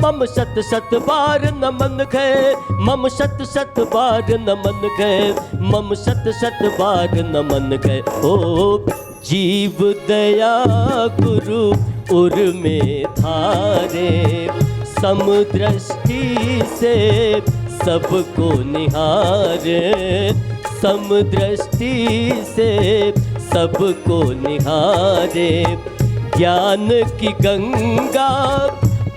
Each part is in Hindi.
मम शत शत बार नमन है, मम शत शत बार नमन है, मम शत शत बार नमन है। ओ जीव दया गुरु उर में धारे, समदृष्टि से सबको निहारे, समदृष्टि से सबको निहारे। ज्ञान की गंगा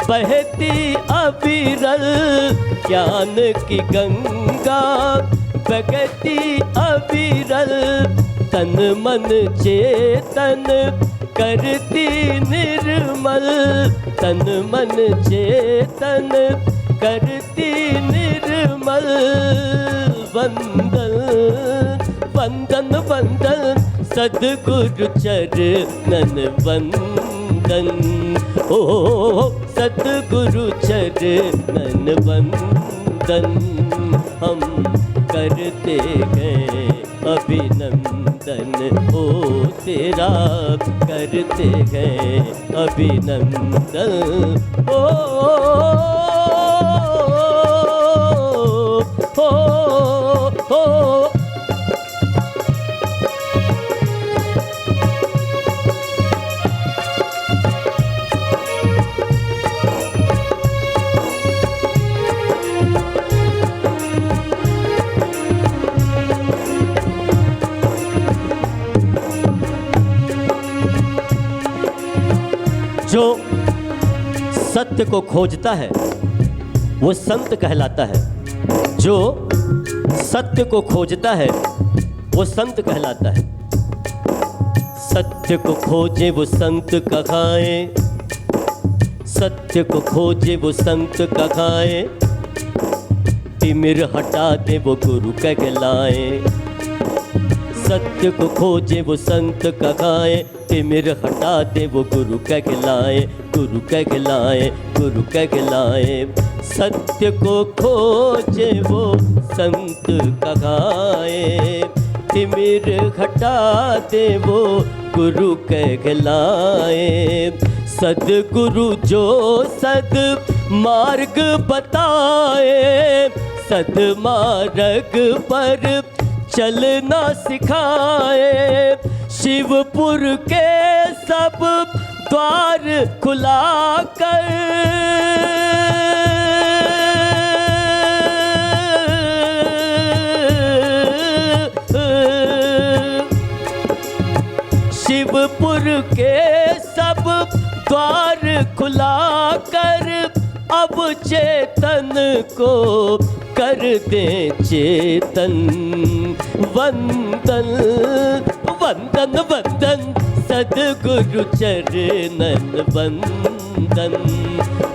बहती अविरल, ज्ञान की गंगा बहती अविरल, तन मन चेतन करती निर्मल, तन मन चेतन करती निर्मल। वंदन वंदन वंदन सद्गुरु चरणन वंदन, ओ सद्गुरु चरणन वंदन। हम करते हैं अभिनंदन, ओ तेरा करते हैं अभिनंदन। ओ जो सत्य को खोजता है वो संत कहलाता है, जो सत्य को खोजता है वो संत कहलाता है। सत्य को खोजे वो संत कहाए, सत्य को खोजे वो संत कहाए, तिमिर हटा दे वो गुरु कहलाए। सत्य को खोजे वो संत कहाए, तिमिर हटा दे वो गुरु कहलाए, गुरु कहलाए, गुरु कहलाए। सत्य को खोजे वो संत कहाए, तिमिर हटा दे वो गुरु कहलाए। सद्गुरु जो सद मार्ग बताए, सद मार्ग पर चलना सिखाए। शिवपुर के सब द्वार खुला कर, शिवपुर के सब द्वार खुला कर, अब चेतन को कर दे चेतन। वंदन वंदन वंदन सद्गुरु चरणन वंदन,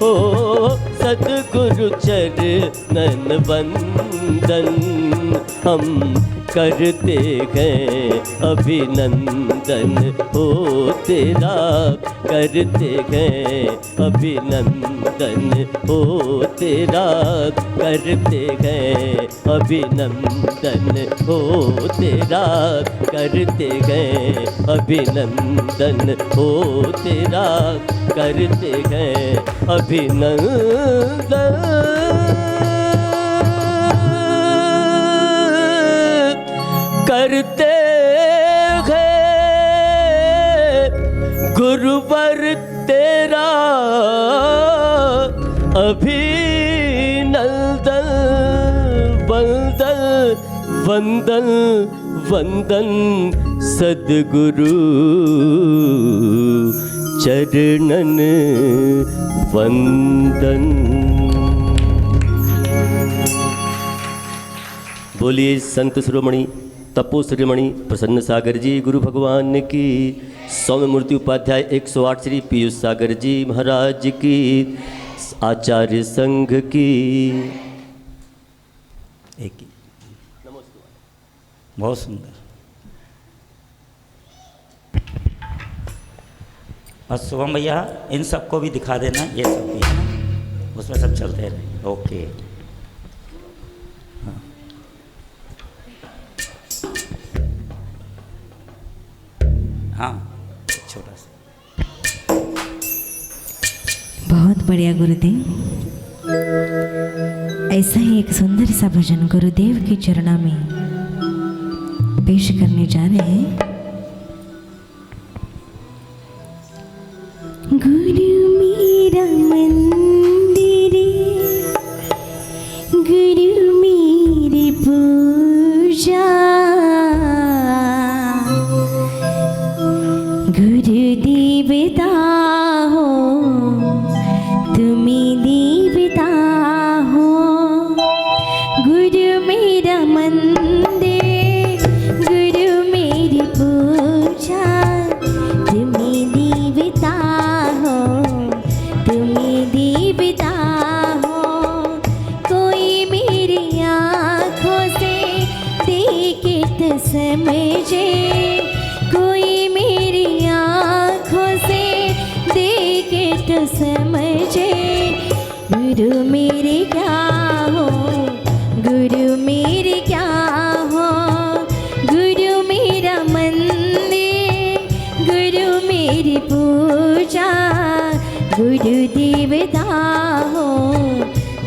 ओ सद्गुरु चरणन वंदन। हम करते हैं अभिनंदन, ओ तेरा करते हैं अभिनंदन, ओ तेरा करते हैं अभिनंदन, ओ तेरा करते हैं अभिनंदन, ओ तेरा करते हैं अभिनंदन। करते हैं गुरुवर तेरा अभिनंदन। वंदन वंदन वंदन सद्गुरु चरणन वंदन। बोलिए संत शिरोमणि तपो श्रीमणि प्रसन्न सागर जी गुरु भगवान की। सौम्य मूर्ति उपाध्याय 108 श्री पीयूष सागर जी महाराज की, आचार्य संघ की। एक ही नमस्कार। बहुत सुंदर। और शुभम भैया इन सबको भी दिखा देना, ये सब भी है ना, उसमें सब चलते रहे। ओके हाँ छोटा सा। बहुत बढ़िया गुरुदेव। ऐसा ही एक सुंदर सा भजन गुरुदेव के चरणों में पेश करने जा रहे हैं। गुरु मेरा मंदिर, गुरु मेरी पूजा, गुरु देवता हो तुम्हें देवता हो। गुरु मेरा मंदिर, गुरु मेरी पूजा, तुम्हें देवता हो तुम्हें देवता हो। कोई मेरी आँखों से देखे तो समझे, कोई मेरी आँखों से देखे तो समझे। गुरु मेरे क्या हो, गुरु मेरे क्या हो। गुरु मेरा मंदिर, गुरु मेरी पूजा, गुरु देवता हो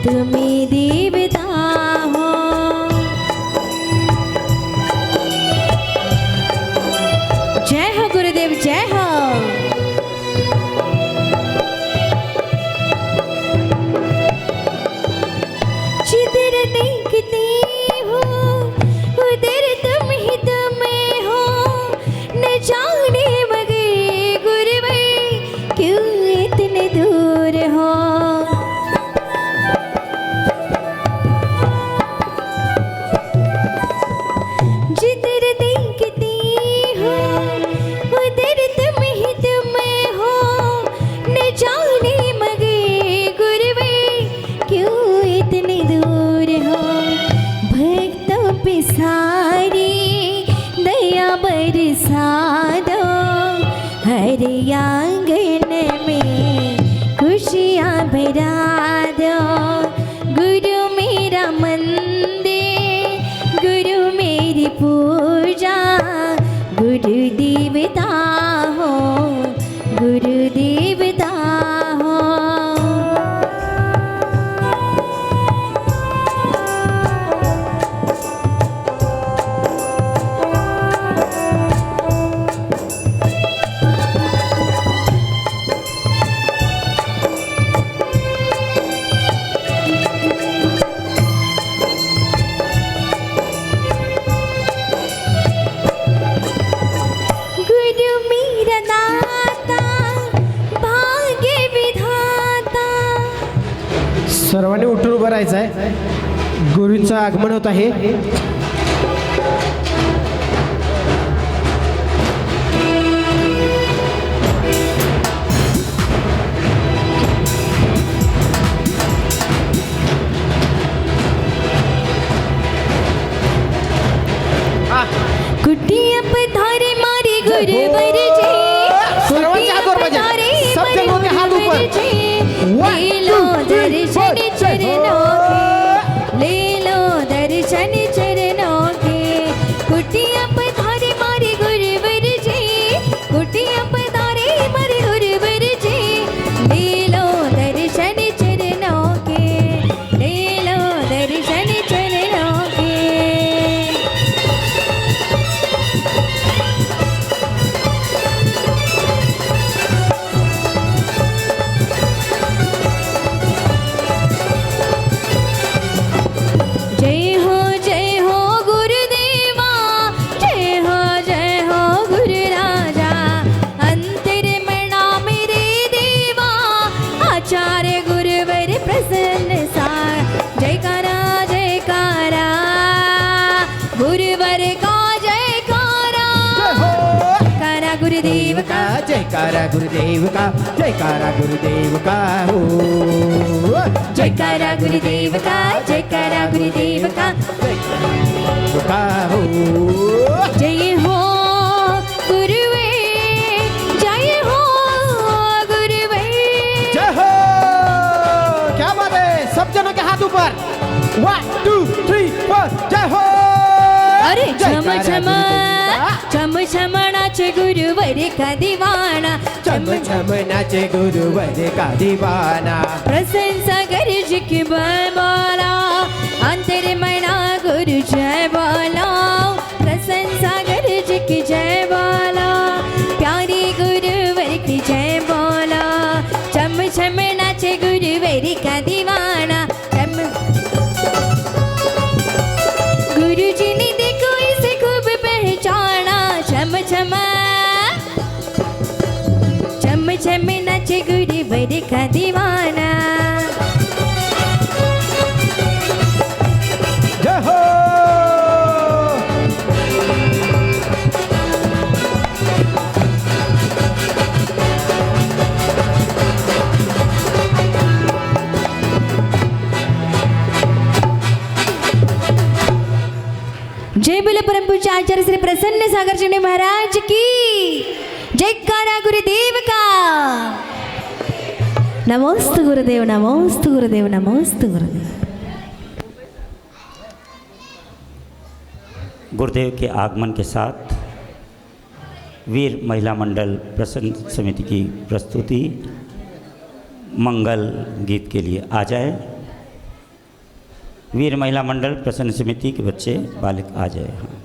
तुम्हें देवता हो। जय हो गुरुदेव, जय हो। जिधर देखते हो उधर तुम ही तुम हो, न जाने मगे गुरुवे क्यों इतने दूर हो। जिधर देखते हो उधर तुम ही तुम हो, न जाने मगे गुरुवे क्यों इतने दूर हो। भक्तों पे सारी दया बरसा दो, हर आंगन में खुशियाँ भरा दो। गुरु मेरा मंदिर, गुरु मेरी पूजा, गुरु देवता हो गुरु देवता हो। गुरु मेरा दाता, भाग्य विधाता। सर्वांनी उठून उभं राहायचं आहे। गुरूंचं आगमन होत आहे। कुटिया पधारे मारे गुरुवर जी, सर्वांचे हात वर बजा। सब जन होते हाथ ऊपर। ले लो दर्शन चरणों के, ले लो दर्शन चरणों के। कुटिया पधारे मारे गुरुवर जी, कुटिया पधारे मारे गुरुवर जी। ले लो दर्शन चरणों के, ले लो दर्शन चरणों के। जय हो गुरुदेवा, जय हो गुरु राजा। अंतर्मणा मेरे देवा, आचार्य गुरुवर प्रसन्न सार। जयकारा जयकारा गुरुवर का जयकारा। जयकारा गुरुदेव का, जयकारा गुरुदेव का, जयकारा गुरुदेव का हो। जयकारा गुरुदेव का, जयकारा गुरुदेव का। का हो। जय हो गुरुवे, जय हो गुरुवे। जय हो। क्या बात है। सब जनों के हाथ ऊपर। 1 2 3 4 जय हो। अरे जयकारा झम झम गुरुदेव का। झम छम नाचे गुरुवर का दीवाना, चम चम नाचे गुरुवर का दीवाना। प्रशंसा कर जी की बोला, अंतर मना गुरु जय बोला, प्रशंसा कर जी की जय बोला, प्यारी गुरुवर की जय बोला। चम चम नाचे गुरुवर का दीवाना, गुरु जी ने देखो इसे खूब पहचाना। चम चम चम चम नाचे गुरुवर का दीवाना। जय हो। जय बोले परम पूज्य आचार्य श्री प्रसन्न सागर जी महाराज की जयकारा गुरुदेव का। नमोस्तु गुरुदेव, नमोस्तु गुरुदेव, नमोस्तु गुरुदेव। गुरुदेव के आगमन के साथ वीर महिला मंडल प्रसन्न समिति की प्रस्तुति मंगल गीत के लिए आ जाए। वीर महिला मंडल प्रसन्न समिति के बच्चे बालिक आ जाए। हाँ,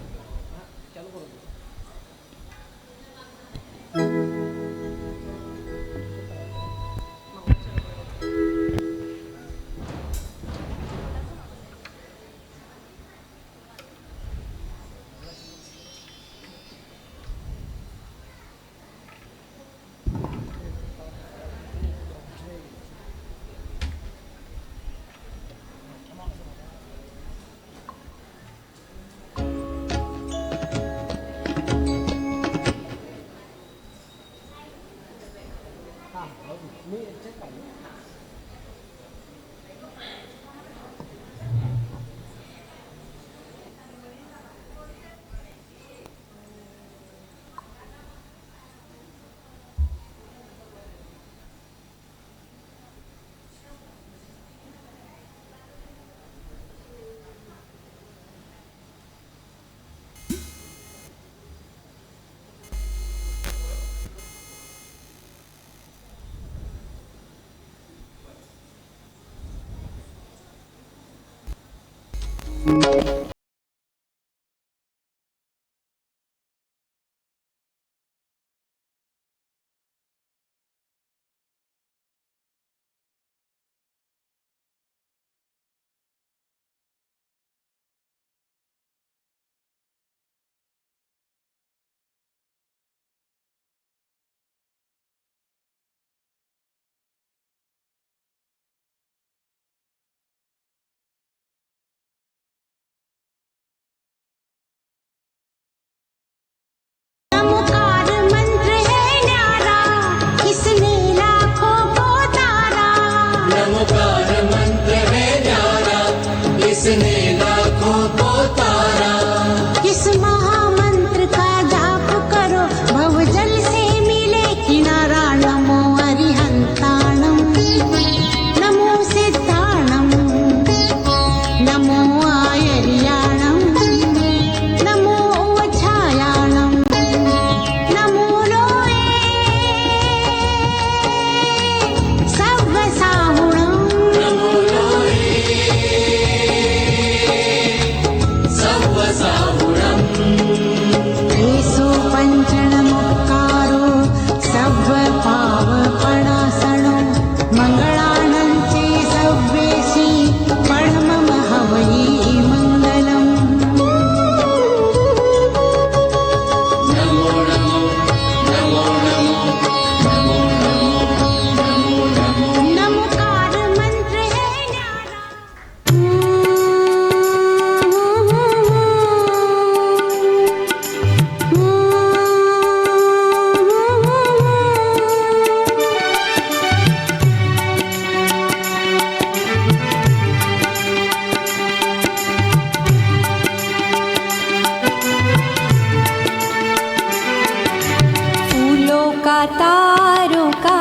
तारों का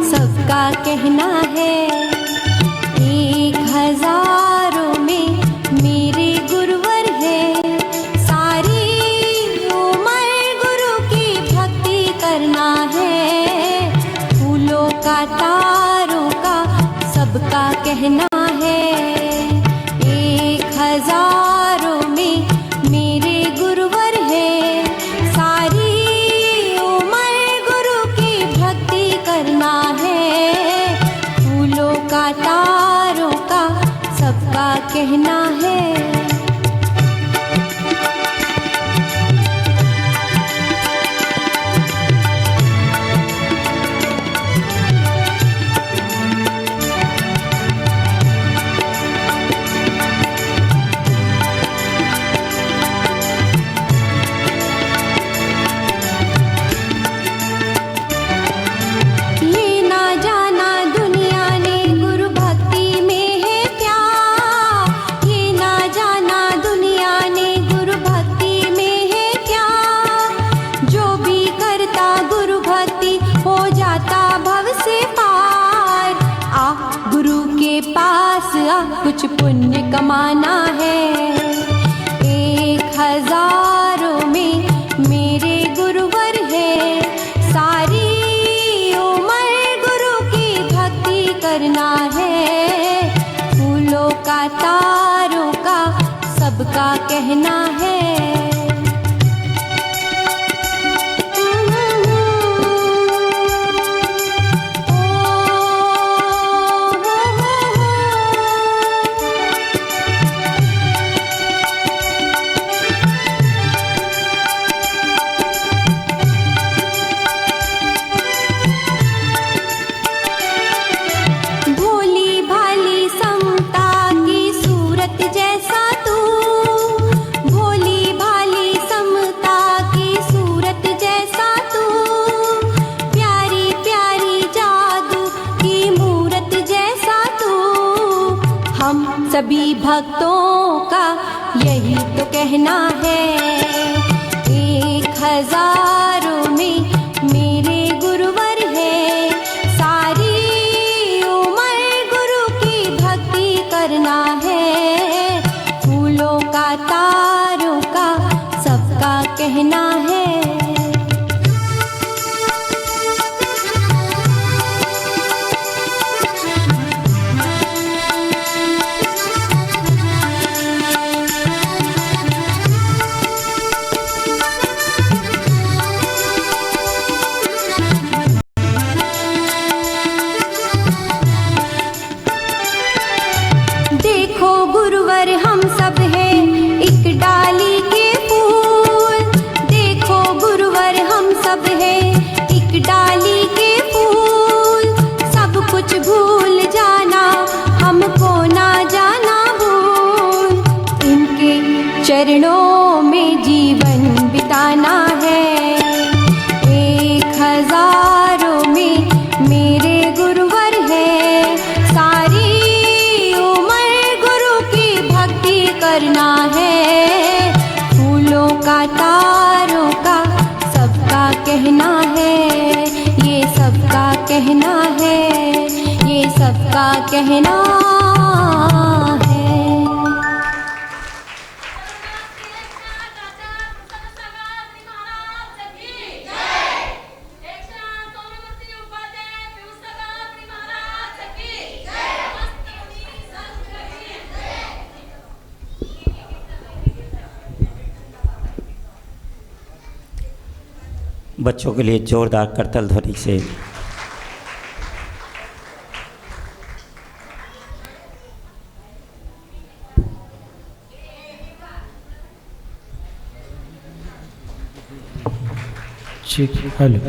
सबका कहना है, 1000 में मेरे गुरुवर है, सारी उम्र गुरु तारों का सबका कहना है। 1000 में मेरे गुरुवर है, सारी उम्र गुरु की भक्ति करना है। फूलों का तारों का सबका कहना है। कुछ पुण्य कमाना है। 1000 में मेरे गुरुवर है, सारी उम्र गुरु की भक्ति करना है। फूलों का तारों का सबका कहना है। सभी भक्तों का यही तो कहना है। 1000 में मेरे गुरुवर है, सारी उम्र गुरु की भक्ति करना है। फूलों का तारों का सबका कहना है। चरणों में जीवन बिताना है। 1000 में मेरे गुरुवर है, सारी उम्र गुरु की भक्ति करना है। फूलों का तारों का सबका कहना है। ये सबका कहना है, ये सबका कहना है। बच्चों के लिए जोरदार करताल ध्वनि से हेलो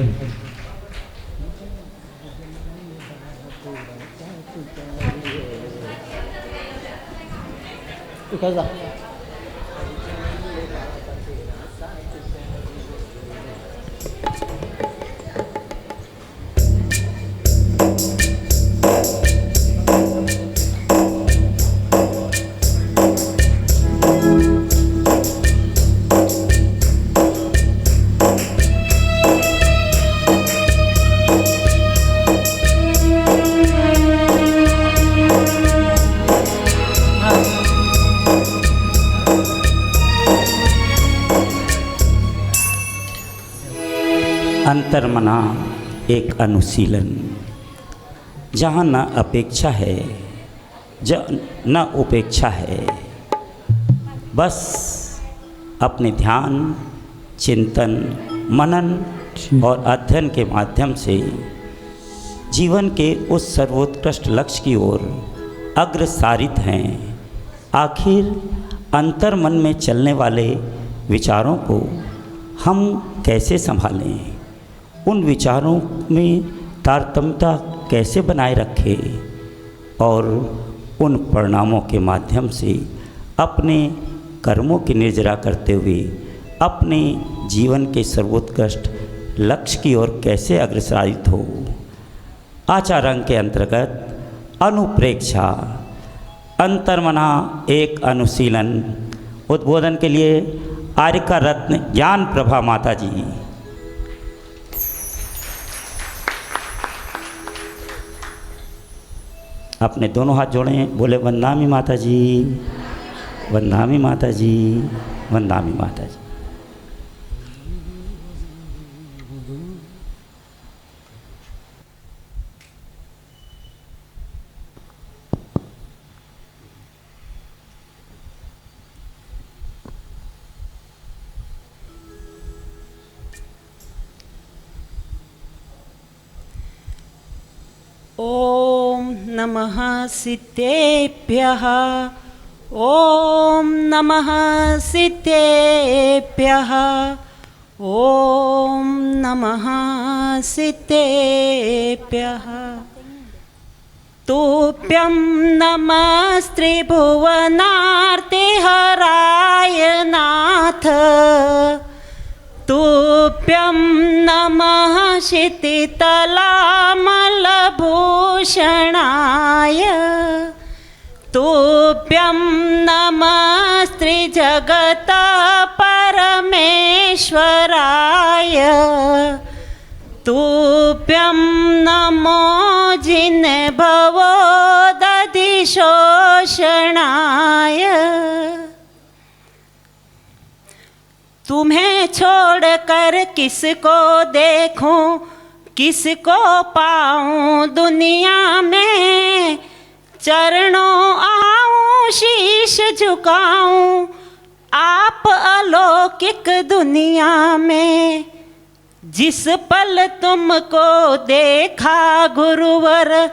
अंतर्मना एक अनुशीलन। जहाँ न अपेक्षा है न उपेक्षा है। बस अपने ध्यान, चिंतन, मनन और अध्ययन के माध्यम से जीवन के उस सर्वोत्कृष्ट लक्ष्य की ओर अग्रसारित हैं। आखिर अंतर मन में चलने वाले विचारों को हम कैसे संभालें, उन विचारों में तारतम्यता कैसे बनाए रखें और उन परिणामों के माध्यम से अपने कर्मों की निर्जरा करते हुए अपने जीवन के सर्वोत्कृष्ट लक्ष्य की ओर कैसे अग्रसरित हो। आचार अंग के अंतर्गत अनुप्रेक्षा अंतर्मना एक अनुशीलन। उद्बोधन के लिए आर्यका रत्न ज्ञान प्रभा माता जी। अपने दोनों हाथ जोड़ें, बोले वंदनामि माता जी, वंदनामि माता जी, वंदनामि माता जी। ॐ नमः सिद्धेभ्यः, ॐ नमः सिद्धेभ्यः, ॐ नमः सिद्धेभ्यः। तुभ्यं नमस्त्रिभुवनार्तिहराय नाथ, तुभ्यं नमः क्षितितलामलभूषणाय, तुभ्यं नमस्त्रिजगता परमेश्वराय, तुभ्यं नमो जिनभवोदधिशोषणाय। तुम्हें छोड़कर किसको देखूं, किसको पाऊं दुनिया में, चरणों आऊं शीश झुकाऊं आप अलौकिक दुनिया में। जिस पल तुमको देखा गुरुवर,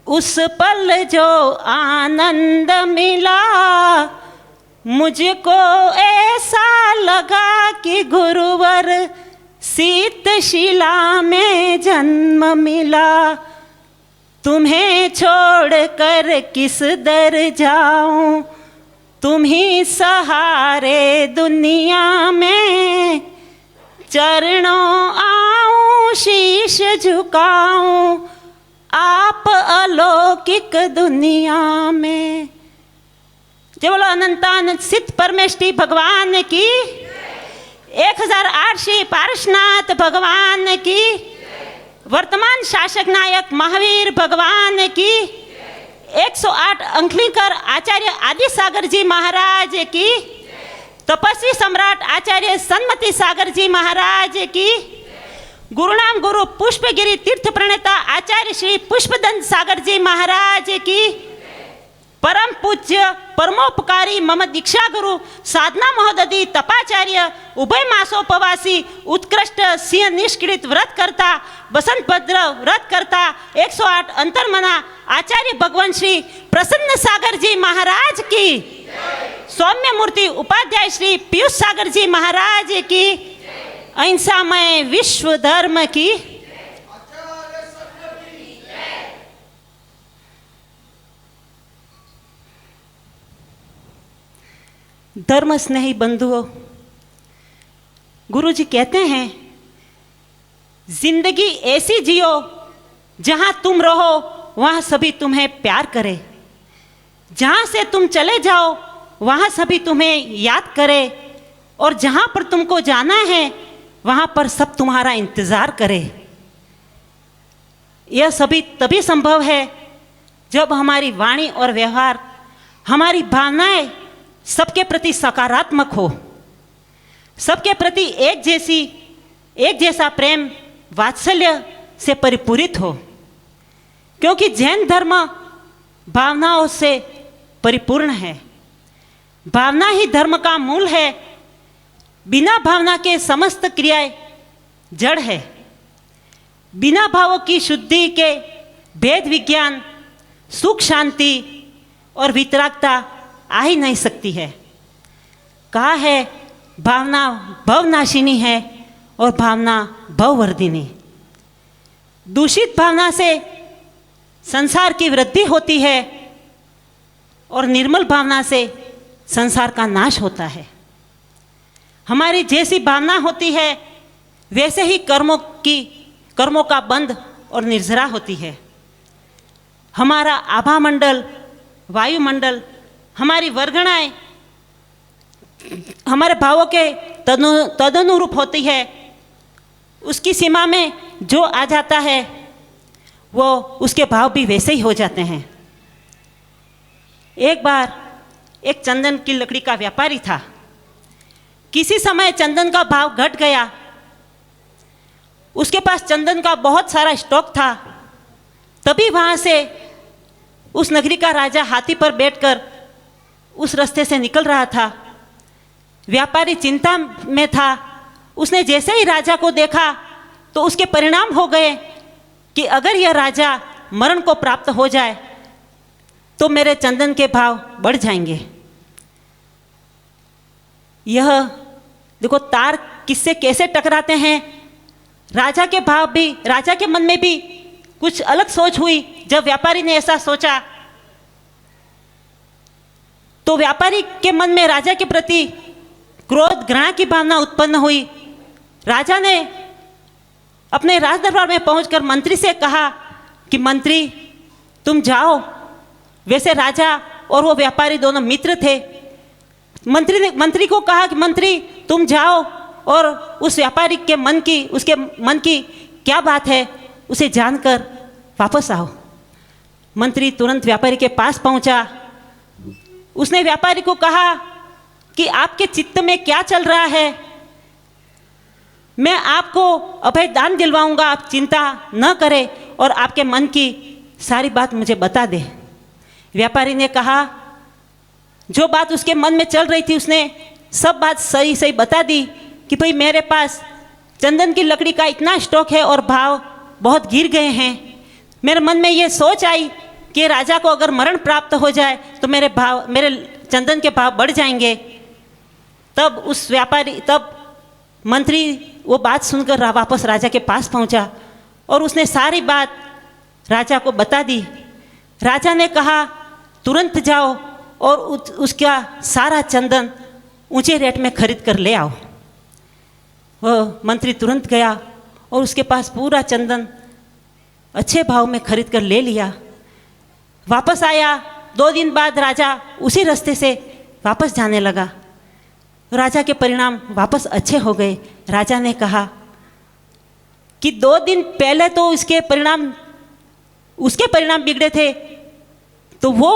उस पल जो आनंद मिला, मुझको ऐसा लगा कि गुरुवर शीतशिला में जन्म मिला। तुम्हें छोड़कर किस दर जाऊं, तुम ही सहारे दुनिया में। चरणों आऊं शीश झुकाऊं आप अलौकिक दुनिया में। जय बोलो अनंतानंद सिद्ध परमेष्टि भगवान की, 1008 श्री पारसनाथ भगवान की, वर्तमान शासक नायक महावीर भगवान की, 108 अंकलिकर आचार्य आदि सागर जी महाराज की, तपस्वी सम्राट आचार्य सन्मति सागर जी महाराज की, गुरुनाम गुरु पुष्पगिरी तीर्थ प्रणेता आचार्य श्री पुष्पदंत सागर जी महाराज की, परम पूज्य परमोपकारी मम दीक्षा गुरु साधना महोदधि तपाचार्य उभय मासोपवासी उत्कृष्ट सिंह निष्क्रित व्रत करता बसंत भद्र व्रत करता 108 अंतर्मना आचार्य भगवान श्री प्रसन्न सागर जी महाराज की, सौम्य मूर्ति उपाध्याय श्री पीयूष सागर जी महाराज की, अहिंसामय विश्व धर्म की। धर्म स्नेही बंधुओं, गुरु जी कहते हैं जिंदगी ऐसी जियो जहां तुम रहो वहां सभी तुम्हें प्यार करे, जहां से तुम चले जाओ वहां सभी तुम्हें याद करे, और जहां पर तुमको जाना है वहां पर सब तुम्हारा इंतजार करे। यह सभी तभी संभव है जब हमारी वाणी और व्यवहार, हमारी भावनाएं सबके प्रति सकारात्मक हो, सबके प्रति एक जैसा प्रेम वात्सल्य से परिपूरित हो। क्योंकि जैन धर्म भावनाओं से परिपूर्ण है। भावना ही धर्म का मूल है। बिना भावना के समस्त क्रियाएं जड़ है। बिना भावों की शुद्धि के भेद विज्ञान, सुख शांति और वितरागता आ ही नहीं सकती है। कहा है भावना भवनाशिनी है और भावना भववर्धिनी। दूषित भावना से संसार की वृद्धि होती है और निर्मल भावना से संसार का नाश होता है। हमारी जैसी भावना होती है वैसे ही कर्मों का बंध और निर्जरा होती है। हमारा आभा मंडल, वायुमंडल, हमारी वर्गणाएं हमारे भावों के तदनुरूप होती है। उसकी सीमा में जो आ जाता है वो उसके भाव भी वैसे ही हो जाते हैं। एक बार एक चंदन की लकड़ी का व्यापारी था। किसी समय चंदन का भाव घट गया। उसके पास चंदन का बहुत सारा स्टॉक था। तभी वहाँ से उस नगरी का राजा हाथी पर बैठकर उस रास्ते से निकल रहा था। व्यापारी चिंता में था। उसने जैसे ही राजा को देखा तो उसके परिणाम हो गए कि अगर यह राजा मरण को प्राप्त हो जाए तो मेरे चंदन के भाव बढ़ जाएंगे। यह देखो तार किससे कैसे टकराते हैं। राजा के भाव भी, राजा के मन में भी कुछ अलग सोच हुई। जब व्यापारी ने ऐसा सोचा तो व्यापारी के मन में राजा के प्रति क्रोध, घृणा की भावना उत्पन्न हुई। राजा ने अपने राज दरबार में पहुंचकर मंत्री से कहा कि मंत्री तुम जाओ। वैसे राजा और वो व्यापारी दोनों मित्र थे। मंत्री ने मंत्री को कहा कि मंत्री तुम जाओ और उस व्यापारी के उसके मन की क्या बात है उसे जानकर वापस आओ। मंत्री तुरंत व्यापारी के पास पहुंचा। उसने व्यापारी को कहा कि आपके चित्त में क्या चल रहा है। मैं आपको अभय दान दिलवाऊंगा, आप चिंता न करें और आपके मन की सारी बात मुझे बता दे। व्यापारी ने कहा, जो बात उसके मन में चल रही थी उसने सब बात सही सही बता दी कि भाई मेरे पास चंदन की लकड़ी का इतना स्टॉक है और भाव बहुत गिर गए हैं। मेरे मन में ये सोच आई कि राजा को अगर मरण प्राप्त हो जाए तो मेरे चंदन के भाव बढ़ जाएंगे। तब मंत्री वो बात सुनकर वापस राजा के पास पहुंचा और उसने सारी बात राजा को बता दी। राजा ने कहा तुरंत जाओ और उसका सारा चंदन ऊंचे रेट में खरीद कर ले आओ। वह मंत्री तुरंत गया और उसके पास पूरा चंदन अच्छे भाव में खरीद कर ले लिया। वापस आया। 2 दिन बाद राजा उसी रास्ते से वापस जाने लगा। राजा के परिणाम वापस अच्छे हो गए। राजा ने कहा कि 2 दिन पहले तो उसके परिणाम बिगड़े थे तो वो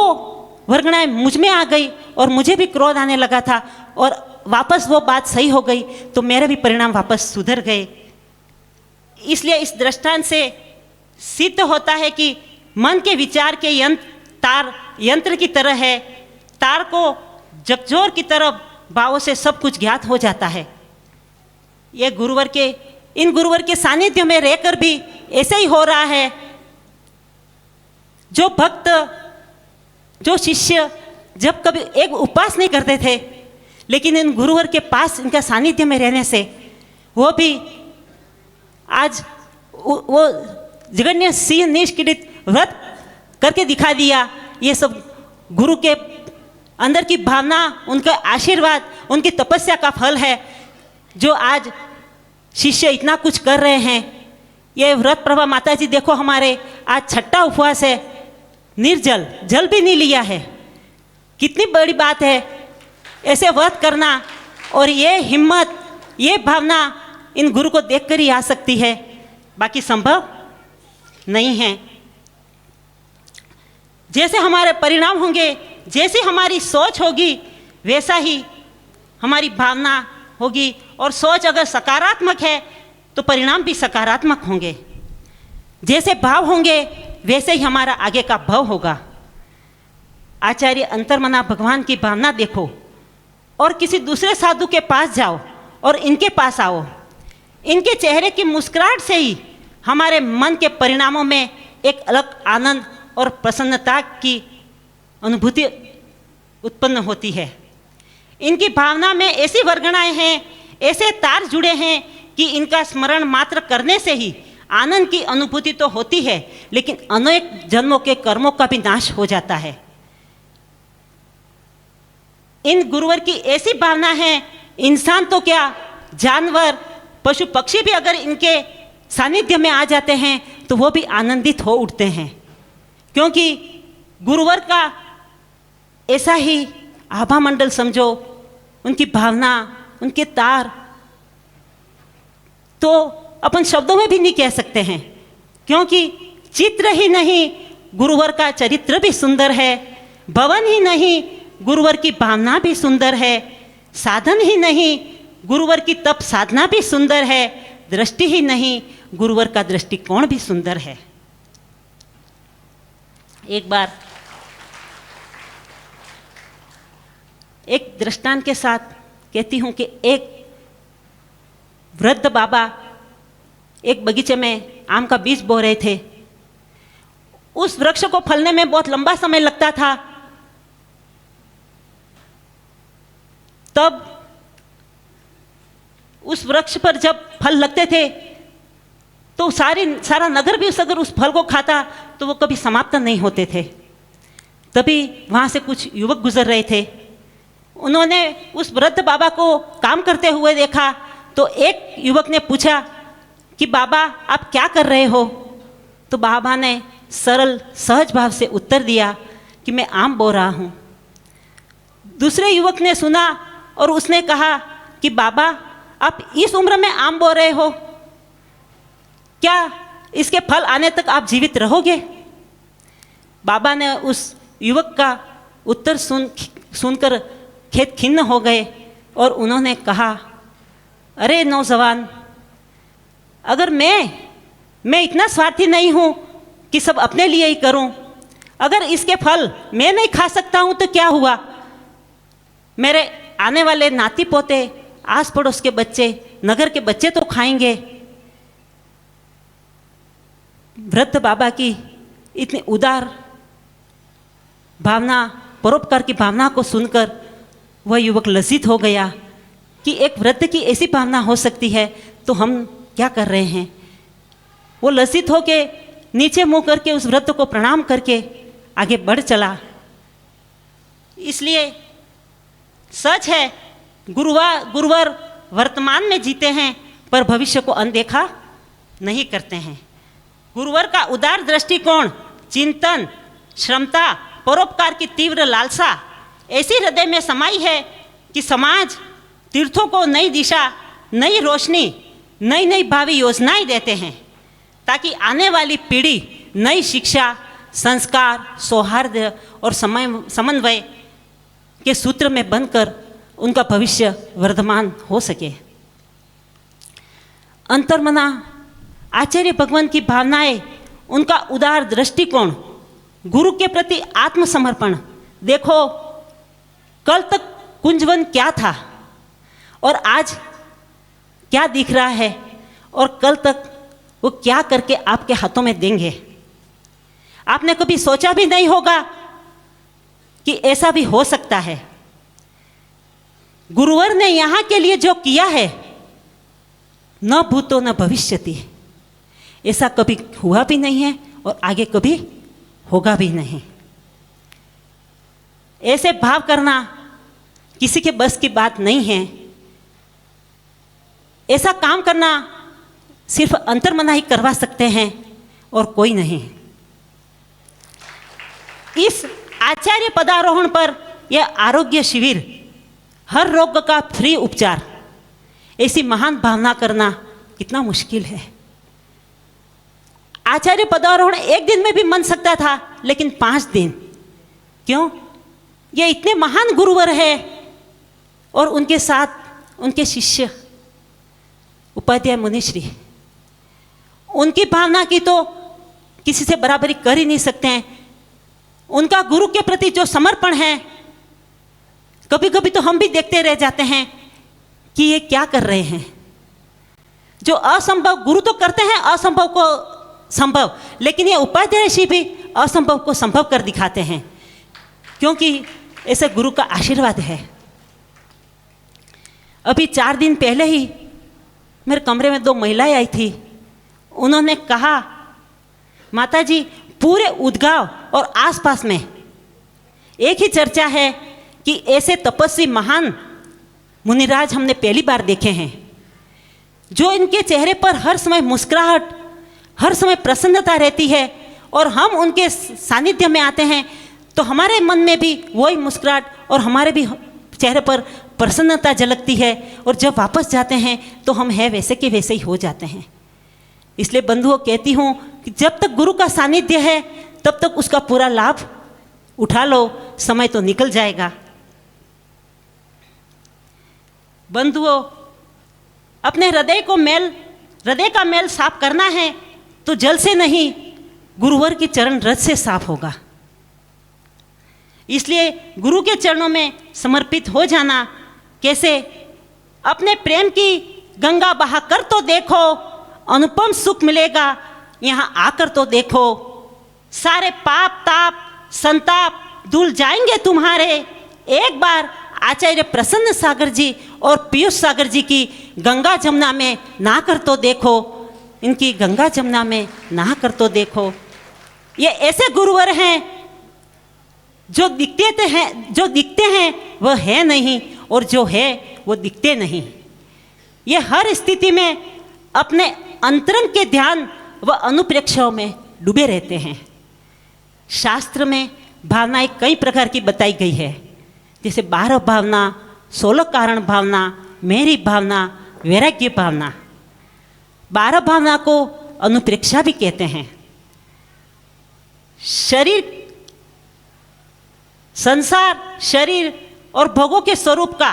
वर्गणाएं मुझ में आ गई और मुझे भी क्रोध आने लगा था और वापस वो बात सही हो गई तो मेरे भी परिणाम वापस सुधर गए। इसलिए इस दृष्टांत से सिद्ध होता है कि मन के विचार के तार यंत्र की तरह है। तार को झकझोर की तरह भावों से सब कुछ ज्ञात हो जाता है। इन गुरुवर के सानिध्य में रहकर भी ऐसे ही हो रहा है। जो भक्त, जो शिष्य जब कभी एक उपवास नहीं करते थे, लेकिन इन गुरुवर के पास इनका सानिध्य में रहने से वो भी आज वो जगन्य सिंह निष्क्रिय व्रत करके दिखा दिया। ये सब गुरु के अंदर की भावना, उनका आशीर्वाद, उनकी तपस्या का फल है जो आज शिष्य इतना कुछ कर रहे हैं। ये व्रत प्रभा माता जी देखो, हमारे आज 6ठा उपवास है, निर्जल, जल भी नहीं लिया है। कितनी बड़ी बात है ऐसे व्रत करना। और ये हिम्मत, ये भावना इन गुरु को देखकर ही आ सकती है, बाकी संभव नहीं है। जैसे हमारे परिणाम होंगे, जैसी हमारी सोच होगी, वैसा ही हमारी भावना होगी। और सोच अगर सकारात्मक है तो परिणाम भी सकारात्मक होंगे। जैसे भाव होंगे वैसे ही हमारा आगे का भव होगा। आचार्य अंतर्मना भगवान की भावना देखो और किसी दूसरे साधु के पास जाओ और इनके पास आओ। इनके चेहरे की मुस्कुराहट से ही हमारे मन के परिणामों में एक अलग आनंद और प्रसन्नता की अनुभूति उत्पन्न होती है। इनकी भावना में ऐसी वर्गणाएं हैं, ऐसे तार जुड़े हैं कि इनका स्मरण मात्र करने से ही आनंद की अनुभूति तो होती है, लेकिन अनेक जन्मों के कर्मों का भी नाश हो जाता है। इन गुरुवर की ऐसी भावना है, इंसान तो क्या, जानवर पशु पक्षी भी अगर इनके सानिध्य में आ जाते हैं तो वो भी आनंदित हो उठते हैं, क्योंकि गुरुवर का ऐसा ही आभा मंडल समझो, उनकी भावना, उनके तार तो अपन शब्दों में भी नहीं कह सकते हैं, क्योंकि चित्र ही नहीं गुरुवर का चरित्र भी सुंदर है, भवन ही नहीं गुरुवर की भावना भी सुंदर है, साधन ही नहीं गुरुवर की तप साधना भी सुंदर है, दृष्टि ही नहीं गुरुवर का दृष्टिकोण भी सुंदर है। एक बार एक दृष्टांत के साथ कहती हूँ कि एक वृद्ध बाबा एक बगीचे में आम का बीज बो रहे थे। उस वृक्ष को फलने में बहुत लंबा समय लगता था। तब उस वृक्ष पर जब फल लगते थे तो सारा नगर भी अगर उस फल को खाता तो वो कभी समाप्त नहीं होते थे। तभी वहाँ से कुछ युवक गुजर रहे थे। उन्होंने उस वृद्ध बाबा को काम करते हुए देखा तो एक युवक ने पूछा कि बाबा आप क्या कर रहे हो? तो बाबा ने सरल सहज भाव से उत्तर दिया कि मैं आम बो रहा हूँ। दूसरे युवक ने सुना और उसने कहा कि बाबा आप इस उम्र में आम बो रहे हो, क्या इसके फल आने तक आप जीवित रहोगे? बाबा ने उस युवक का उत्तर सुनकर खेत खिन्न हो गए और उन्होंने कहा, अरे नौजवान, अगर मैं इतना स्वार्थी नहीं हूँ कि सब अपने लिए ही करूँ। अगर इसके फल मैं नहीं खा सकता हूँ तो क्या हुआ? मेरे आने वाले नाती पोते, आस पड़ोस के बच्चे, नगर के बच्चे तो खाएंगे। वृद्ध बाबा की इतनी उदार भावना, परोपकार की भावना को सुनकर वह युवक लज्जित हो गया कि एक वृद्ध की ऐसी भावना हो सकती है तो हम क्या कर रहे हैं। वो लज्जित होके नीचे मुंह करके उस वृद्ध को प्रणाम करके आगे बढ़ चला। इसलिए सच है, गुरुवर वर्तमान में जीते हैं पर भविष्य को अनदेखा नहीं करते हैं। गुरुवर का उदार दृष्टिकोण, चिंतन, क्षमता, परोपकार की तीव्र लालसा ऐसी हृदय में समाई है कि समाज तीर्थों को नई दिशा, नई रोशनी, नई नई भावी योजनाएं देते हैं ताकि आने वाली पीढ़ी नई शिक्षा, संस्कार, सौहार्द और समन्वय के सूत्र में बनकर उनका भविष्य वर्धमान हो सके। अंतर्मना आचार्य भगवान की भावनाएं, उनका उदार दृष्टिकोण, गुरु के प्रति आत्मसमर्पण। देखो कल तक कुंजवन क्या था और आज क्या दिख रहा है, और कल तक वो क्या करके आपके हाथों में देंगे। आपने कभी सोचा भी नहीं होगा कि ऐसा भी हो सकता है। गुरुवर ने यहाँ के लिए जो किया है, न भूतो न भविष्यति, ऐसा कभी हुआ भी नहीं है और आगे कभी होगा भी नहीं। ऐसे भाव करना किसी के बस की बात नहीं है। ऐसा काम करना सिर्फ अंतर्मना ही करवा सकते हैं और कोई नहीं। इस आचार्य पदारोहण पर यह आरोग्य शिविर, हर रोग का फ्री उपचार, ऐसी महान भावना करना कितना मुश्किल है। आचार्य पदारोहण एक दिन में भी मन सकता था, लेकिन 5 दिन क्यों? ये इतने महान गुरुवर है और उनके साथ उनके शिष्य उपाध्याय मुनिश्री, उनकी भावना की तो किसी से बराबरी कर ही नहीं सकते हैं। उनका गुरु के प्रति जो समर्पण है, कभी कभी तो हम भी देखते रह जाते हैं कि ये क्या कर रहे हैं। जो असंभव गुरु तो करते हैं असंभव को संभव, लेकिन ये उपाध्याय ऋषि भी असंभव को संभव कर दिखाते हैं, क्योंकि ऐसे गुरु का आशीर्वाद है। अभी 4 दिन पहले ही मेरे कमरे में 2 महिलाएं आई थी। उन्होंने कहा, माता जी पूरे उदगांव और आसपास में एक ही चर्चा है कि ऐसे तपस्वी महान मुनिराज हमने पहली बार देखे हैं, जो इनके चेहरे पर हर समय मुस्कुराहट, हर समय प्रसन्नता रहती है, और हम उनके सानिध्य में आते हैं तो हमारे मन में भी वही मुस्कुराहट और हमारे भी चेहरे पर प्रसन्नता झलकती है, और जब वापस जाते हैं तो हम है वैसे के वैसे ही हो जाते हैं। इसलिए बंधुओं कहती हूँ कि जब तक गुरु का सानिध्य है तब तक उसका पूरा लाभ उठा लो, समय तो निकल जाएगा। बंधुओं, अपने हृदय का मैल साफ करना है तो जल से नहीं, गुरुवर की चरण रज से साफ होगा। इसलिए गुरु के चरणों में समर्पित हो जाना। कैसे? अपने प्रेम की गंगा बहा कर तो देखो, अनुपम सुख मिलेगा यहाँ आकर तो देखो। सारे पाप ताप संताप धुल जाएंगे तुम्हारे, एक बार आचार्य प्रसन्न सागर जी और पीयूष सागर जी की गंगा जमुना में नहा कर तो देखो। इनकी गंगा जमुना में नहा कर तो देखो। ये ऐसे गुरुवर हैं जो दिखते हैं वह है नहीं, और जो है वो दिखते नहीं। ये हर स्थिति में अपने अंतरंग के ध्यान व अनुप्रेक्षाओं में डूबे रहते हैं। शास्त्र में भावनाएं कई प्रकार की बताई गई है, जैसे 12 भावना, 16 कारण भावना, मेरी भावना, वैराग्य भावना। 12 भावना को अनुप्रेक्षा भी कहते हैं। शरीर, संसार, शरीर और भोगों के स्वरूप का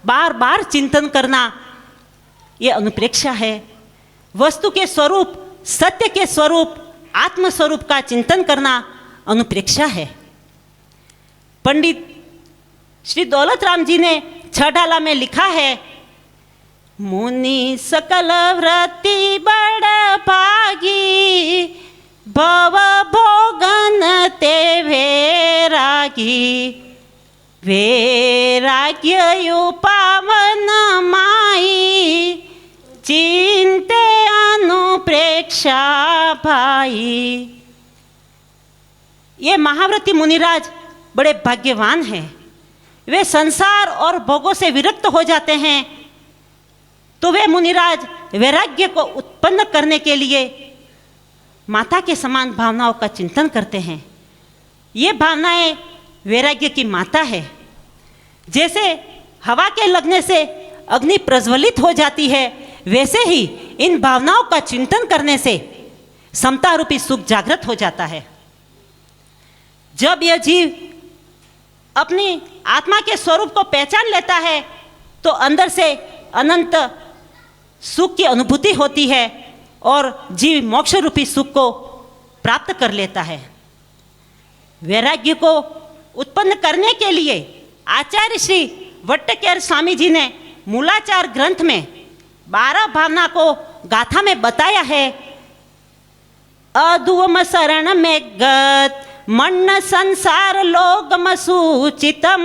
बार बार चिंतन करना ये अनुप्रेक्षा है। वस्तु के स्वरूप, सत्य के स्वरूप, आत्म स्वरूप का चिंतन करना अनुप्रेक्षा है। पंडित श्री दौलत राम जी ने 6 डाला में लिखा है, मुनि सकल व्रति बड़ भागी, भव भोगन ते वैरागी, वैराग्य पावन माई, चिंते अनुप्रेक्षा भाई। ये महाव्रती मुनिराज बड़े भाग्यवान हैं। वे संसार और भोगों से विरक्त हो जाते हैं तो वे मुनिराज वैराग्य को उत्पन्न करने के लिए माता के समान भावनाओं का चिंतन करते हैं। ये भावनाएं वैराग्य की माता है। जैसे हवा के लगने से अग्नि प्रज्वलित हो जाती है, वैसे ही इन भावनाओं का चिंतन करने से समता रूपी सुख जागृत हो जाता है। जब यह जीव अपनी आत्मा के स्वरूप को पहचान लेता है तो अंदर से अनंत सुख की अनुभूति होती है और जीव मोक्ष रूपी सुख को प्राप्त कर लेता है। वैराग्य को उत्पन्न करने के लिए आचार्य श्री वट्टकेर स्वामी जी ने मूलाचार ग्रंथ में 12 भावना को गाथा में बताया है। अधुवम शरण में गत मन्न संसार लोगम सूचितम,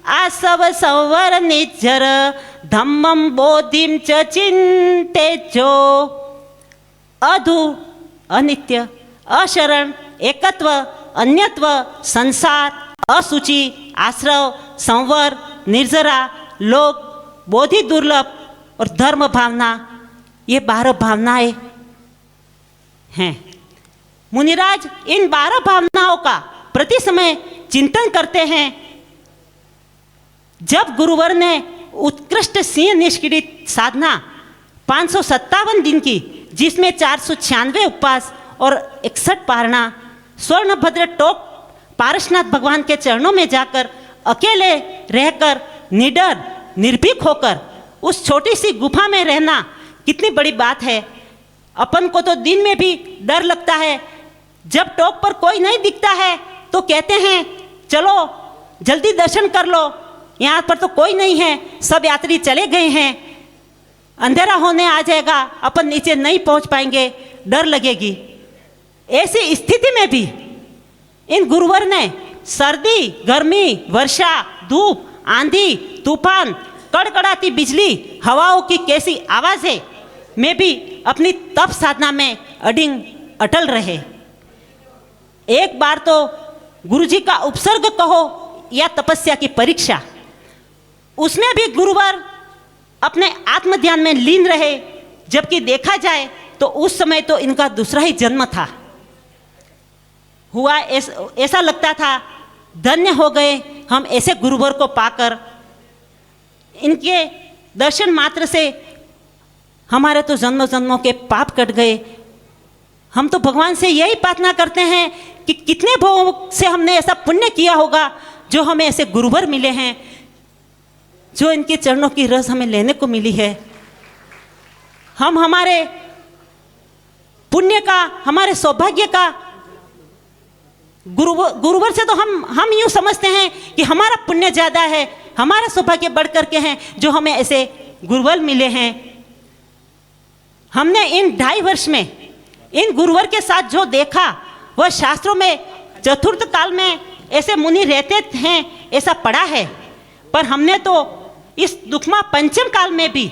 आसव संवर निज्जर धम्मम बोधिम च चिंतेजो। अधु अनित्य, अशरण, एकत्व, अन्यत्व, संसार, असुचि, आश्रव, संवर, निर्जरा, लोक, बोधि दुर्लभ और धर्म भावना, ये 12 भावनाएं हैं। मुनिराज इन 12 भावनाओं का प्रति समय चिंतन करते हैं। जब गुरुवर ने उत्कृष्ट सिंह निष्क्रिय साधना 557 दिन की, जिसमें 496 उपवास और 61 पारणा, स्वर्णभद्र टोक पारसनाथ भगवान के चरणों में जाकर अकेले रहकर निडर निर्भीक होकर उस छोटी सी गुफा में रहना कितनी बड़ी बात है। अपन को तो दिन में भी डर लगता है जब टॉप पर कोई नहीं दिखता है तो कहते हैं चलो जल्दी दर्शन कर लो, यहाँ पर तो कोई नहीं है, सब यात्री चले गए हैं, अंधेरा होने आ जाएगा, अपन नीचे नहीं पहुँच पाएंगे, डर लगेगी। ऐसी स्थिति में भी इन गुरुवर ने सर्दी, गर्मी, वर्षा, धूप, आंधी, तूफान, कड़कड़ाती बिजली, हवाओं की कैसी आवाज़ें में भी अपनी तप साधना में अडिंग अटल रहे। एक बार तो गुरुजी का उपसर्ग कहो या तपस्या की परीक्षा, उसमें भी गुरुवर अपने आत्म ध्यान में लीन रहे, जबकि देखा जाए तो उस समय तो इनका दूसरा ही जन्म था। हुआ ऐसा लगता था धन्य हो गए हम ऐसे गुरुवर को पाकर, इनके दर्शन मात्र से हमारे तो जन्मों जन्मों के पाप कट गए। हम तो भगवान से यही प्रार्थना करते हैं कि कितने भोग से हमने ऐसा पुण्य किया होगा जो हमें ऐसे गुरुवर मिले हैं, जो इनके चरणों की रस हमें लेने को मिली है। हम हमारे पुण्य का, हमारे सौभाग्य का, गुरुवर से तो हम यूँ समझते हैं कि हमारा पुण्य ज़्यादा है, हमारा सौभाग्य बढ़ करके हैं जो हमें ऐसे गुरुवर मिले हैं। हमने इन 2.5 वर्ष में इन गुरुवर के साथ जो देखा वह शास्त्रों में चतुर्थ काल में ऐसे मुनि रहते हैं ऐसा पढ़ा है, पर हमने तो इस दुखमा पंचम काल में भी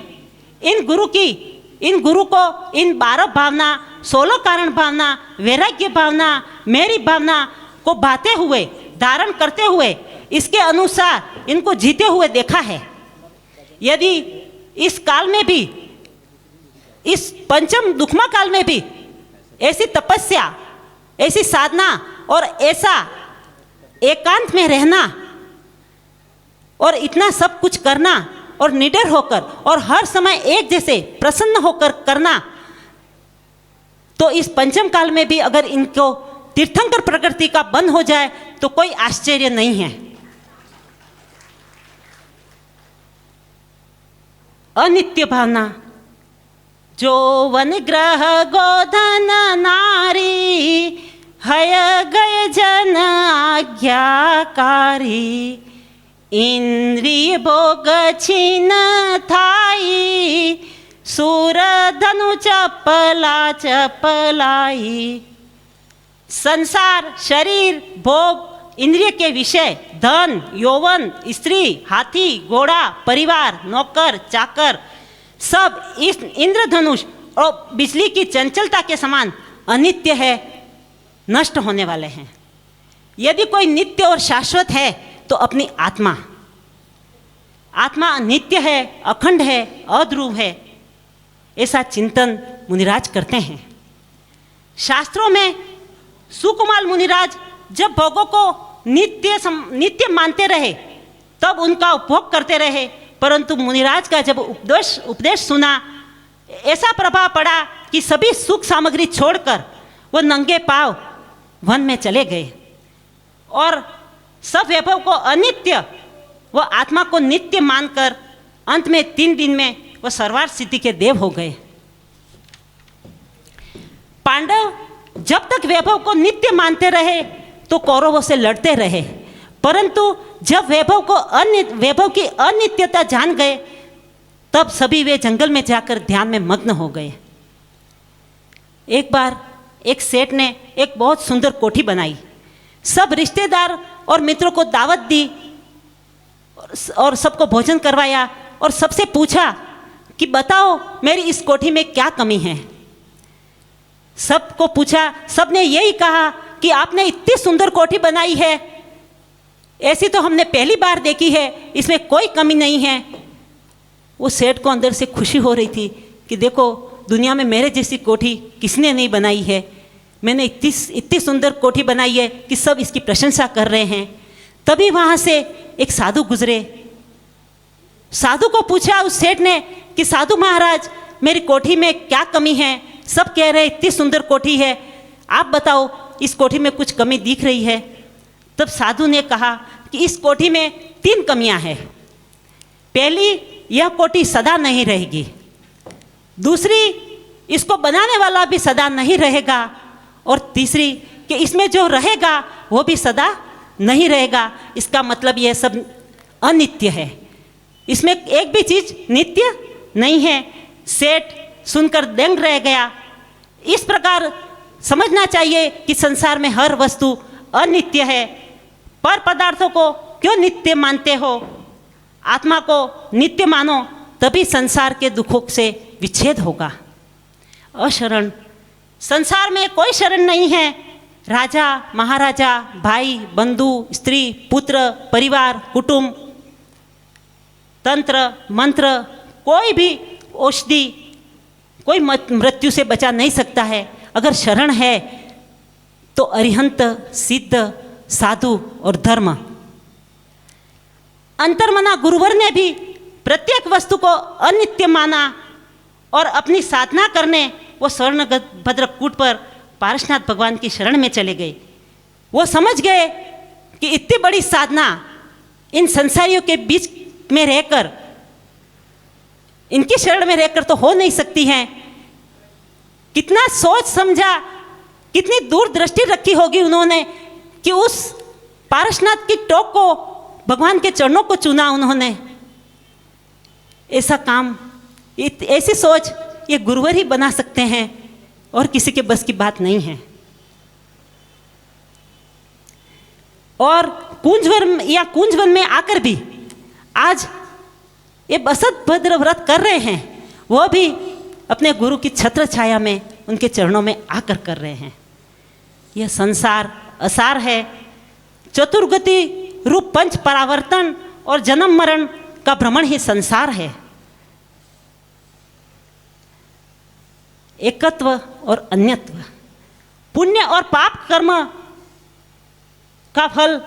इन गुरु को इन 12 भावना, 16 कारण भावना, वैराग्य भावना, मेरी भावना को भाते हुए, धारण करते हुए, इसके अनुसार इनको जीते हुए देखा है। यदि इस काल में भी, इस पंचम दुखमा काल में भी ऐसी तपस्या, ऐसी साधना और ऐसा एकांत में रहना और इतना सब कुछ करना और निडर होकर और हर समय एक जैसे प्रसन्न होकर करना, तो इस पंचम काल में भी अगर इनको तीर्थंकर प्रकृति का बंध हो जाए तो कोई आश्चर्य नहीं है। अनित्य भावना, जो वन ग्रह गोधन नारी, हय गय जन आज्ञाकारी, इंद्रिय भोग छीन थाई, सूर धनु चपला चपलाई। संसार, शरीर, भोग, इंद्रिय के विषय, धन, यौवन, स्त्री, हाथी, घोड़ा, परिवार, नौकर, चाकर, सब इस इंद्रधनुष और बिजली की चंचलता के समान अनित्य है, नष्ट होने वाले हैं। यदि कोई नित्य और शाश्वत है तो अपनी आत्मा, आत्मा नित्य है, अखंड है, अध्रुव है, ऐसा चिंतन मुनिराज करते हैं। शास्त्रों में सुकुमार मुनिराज जब भोगों को नित्य मानते रहे तब उनका उपभोग करते रहे, परंतु मुनिराज का जब उपदेश सुना, ऐसा प्रभाव पड़ा कि सभी सुख सामग्री छोड़कर वो नंगे पांव वन में चले गए और सब वैभव को अनित्य, वो आत्मा को नित्य मानकर अंत में 3 दिन में वो सर्वार्थ सिद्धि के देव हो गए। पांडव जब तक वैभव को नित्य मानते रहे तो कौरवों से लड़ते रहे, परंतु जब वैभव की अनित्यता जान गए तब सभी वे जंगल में जाकर ध्यान में मग्न हो गए। एक बार एक सेठ ने एक बहुत सुंदर कोठी बनाई, सब रिश्तेदार और मित्रों को दावत दी और सबको भोजन करवाया और सबसे पूछा कि बताओ मेरी इस कोठी में क्या कमी है। सबको पूछा, सबने यही कहा कि आपने इतनी सुंदर कोठी बनाई है, ऐसी तो हमने पहली बार देखी है, इसमें कोई कमी नहीं है। वो सेठ को अंदर से खुशी हो रही थी कि देखो दुनिया में मेरे जैसी कोठी किसने नहीं बनाई है, मैंने इतनी सुंदर कोठी बनाई है कि सब इसकी प्रशंसा कर रहे हैं। तभी वहाँ से एक साधु गुजरे। साधु को पूछा उस सेठ ने कि साधु महाराज मेरी कोठी में क्या कमी है, सब कह रहे इतनी सुंदर कोठी है, आप बताओ इस कोठी में कुछ कमी दिख रही है। तब साधु ने कहा कि इस कोठी में 3 कमियां हैं। पहली, यह कोठी सदा नहीं रहेगी। दूसरी, इसको बनाने वाला भी सदा नहीं रहेगा। और तीसरी, कि इसमें जो रहेगा वो भी सदा नहीं रहेगा। इसका मतलब यह सब अनित्य है, इसमें एक भी चीज़ नित्य नहीं है। सेठ सुनकर दंग रह गया। इस प्रकार समझना चाहिए कि संसार में हर वस्तु अनित्य है। पर पदार्थों को क्यों नित्य मानते हो? आत्मा को नित्य मानो, तभी संसार के दुखों से विच्छेद होगा। अशरण, संसार में कोई शरण नहीं है। राजा महाराजा, भाई बंधु, स्त्री पुत्र, परिवार कुटुंब, तंत्र मंत्र, कोई भी औषधि, कोई मृत्यु से बचा नहीं सकता है। अगर शरण है तो अरिहंत, सिद्ध, साधु और धर्म। अंतर्मना गुरुवर ने भी प्रत्येक वस्तु को अनित्य माना और अपनी साधना करने वो स्वर्णभद्र कूट पर पारसनाथ भगवान की शरण में चले गए। वो समझ गए कि इतनी बड़ी साधना इन संसारियों के बीच में रहकर, इनकी शरण में रहकर तो हो नहीं सकती है। कितना सोच समझा, कितनी दूरदृष्टि रखी होगी उन्होंने कि उस पारसनाथ की टोक को, भगवान के चरणों को चुना उन्होंने। ऐसा काम, ऐसी सोच ये गुरुवर ही बना सकते हैं और किसी के बस की बात नहीं है। और कुंजवन में आकर भी आज ये बसत भद्र व्रत कर रहे हैं, वो भी अपने गुरु की छत्र छाया में उनके चरणों में आकर कर रहे हैं। यह संसार असार है। चतुर्गति रूप पंच परावर्तन और जन्म मरण का भ्रमण ही संसार है। एकत्व और अन्यत्व, पुण्य और पाप कर्म का फल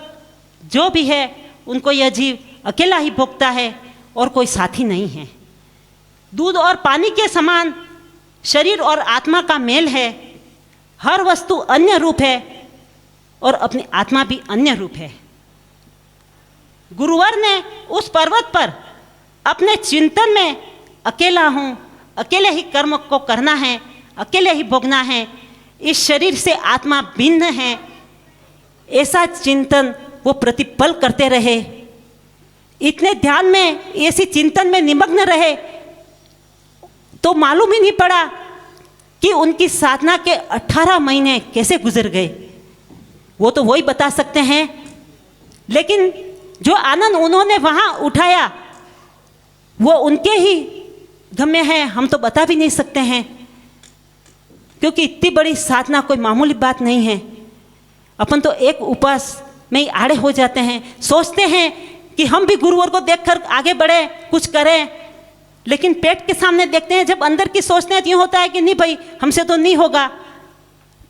जो भी है उनको यह जीव अकेला ही भोगता है और कोई साथी नहीं है। दूध और पानी के समान शरीर और आत्मा का मेल है। हर वस्तु अन्य रूप है और अपनी आत्मा भी अन्य रूप है। गुरुवर ने उस पर्वत पर अपने चिंतन में अकेला हूँ, अकेले ही कर्म को करना है, अकेले ही भोगना है, इस शरीर से आत्मा भिन्न है, ऐसा चिंतन वो प्रतिपल करते रहे। इतने ध्यान में, ऐसी चिंतन में निमग्न रहे तो मालूम ही नहीं पड़ा कि उनकी साधना के 18 महीने कैसे गुजर गए। वो तो वही बता सकते हैं, लेकिन जो आनंद उन्होंने वहाँ उठाया वो उनके ही गम्य है, हम तो बता भी नहीं सकते हैं, क्योंकि इतनी बड़ी साधना कोई मामूली बात नहीं है। अपन तो एक उपवास में ही आड़े हो जाते हैं, सोचते हैं कि हम भी गुरुवर को देखकर आगे बढ़े, कुछ करें, लेकिन पेट के सामने देखते हैं, जब अंदर की सोचते हैं तो यूँ होता है कि नहीं भाई हमसे तो नहीं होगा,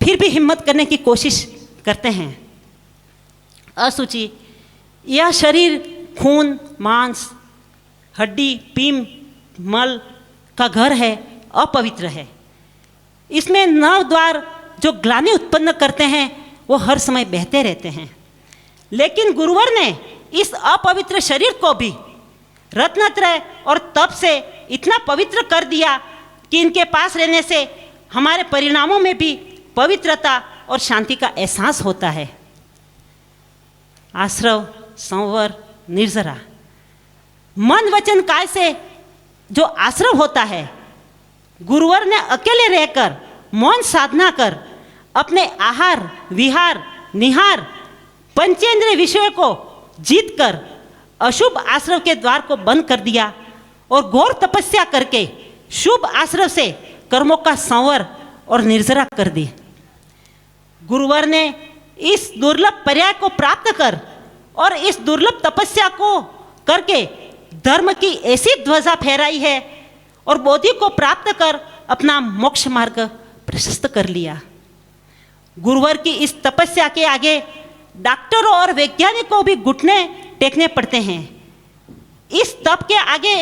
फिर भी हिम्मत करने की कोशिश करते हैं। असुचि, यह शरीर खून मांस हड्डी पीम मल का घर है, अपवित्र है। इसमें 9 द्वार जो ग्लानि उत्पन्न करते हैं वो हर समय बहते रहते हैं। लेकिन गुरुवर ने इस अपवित्र शरीर को भी रत्नत्रय और तप से इतना पवित्र कर दिया कि इनके पास रहने से हमारे परिणामों में भी पवित्रता और शांति का एहसास होता है। आश्रव संवर निर्जरा, मन वचन काय से जो आश्रव होता है, गुरुवर ने अकेले रहकर मौन साधना कर अपने आहार विहार निहार पंचेंद्रिय विषयों को जीत कर अशुभ आश्रव के द्वार को बंद कर दिया और घोर तपस्या करके शुभ आश्रव से कर्मों का संवर और निर्जरा कर दी। गुरुवर ने इस दुर्लभ पर्याय को प्राप्त कर और इस दुर्लभ तपस्या को करके धर्म की ऐसी ध्वजा फहराई है और बोधि को प्राप्त कर अपना मोक्ष मार्ग प्रशस्त कर लिया। गुरुवर की इस तपस्या के आगे डॉक्टरों और वैज्ञानिकों को भी घुटने टेकने पड़ते हैं। इस तप के आगे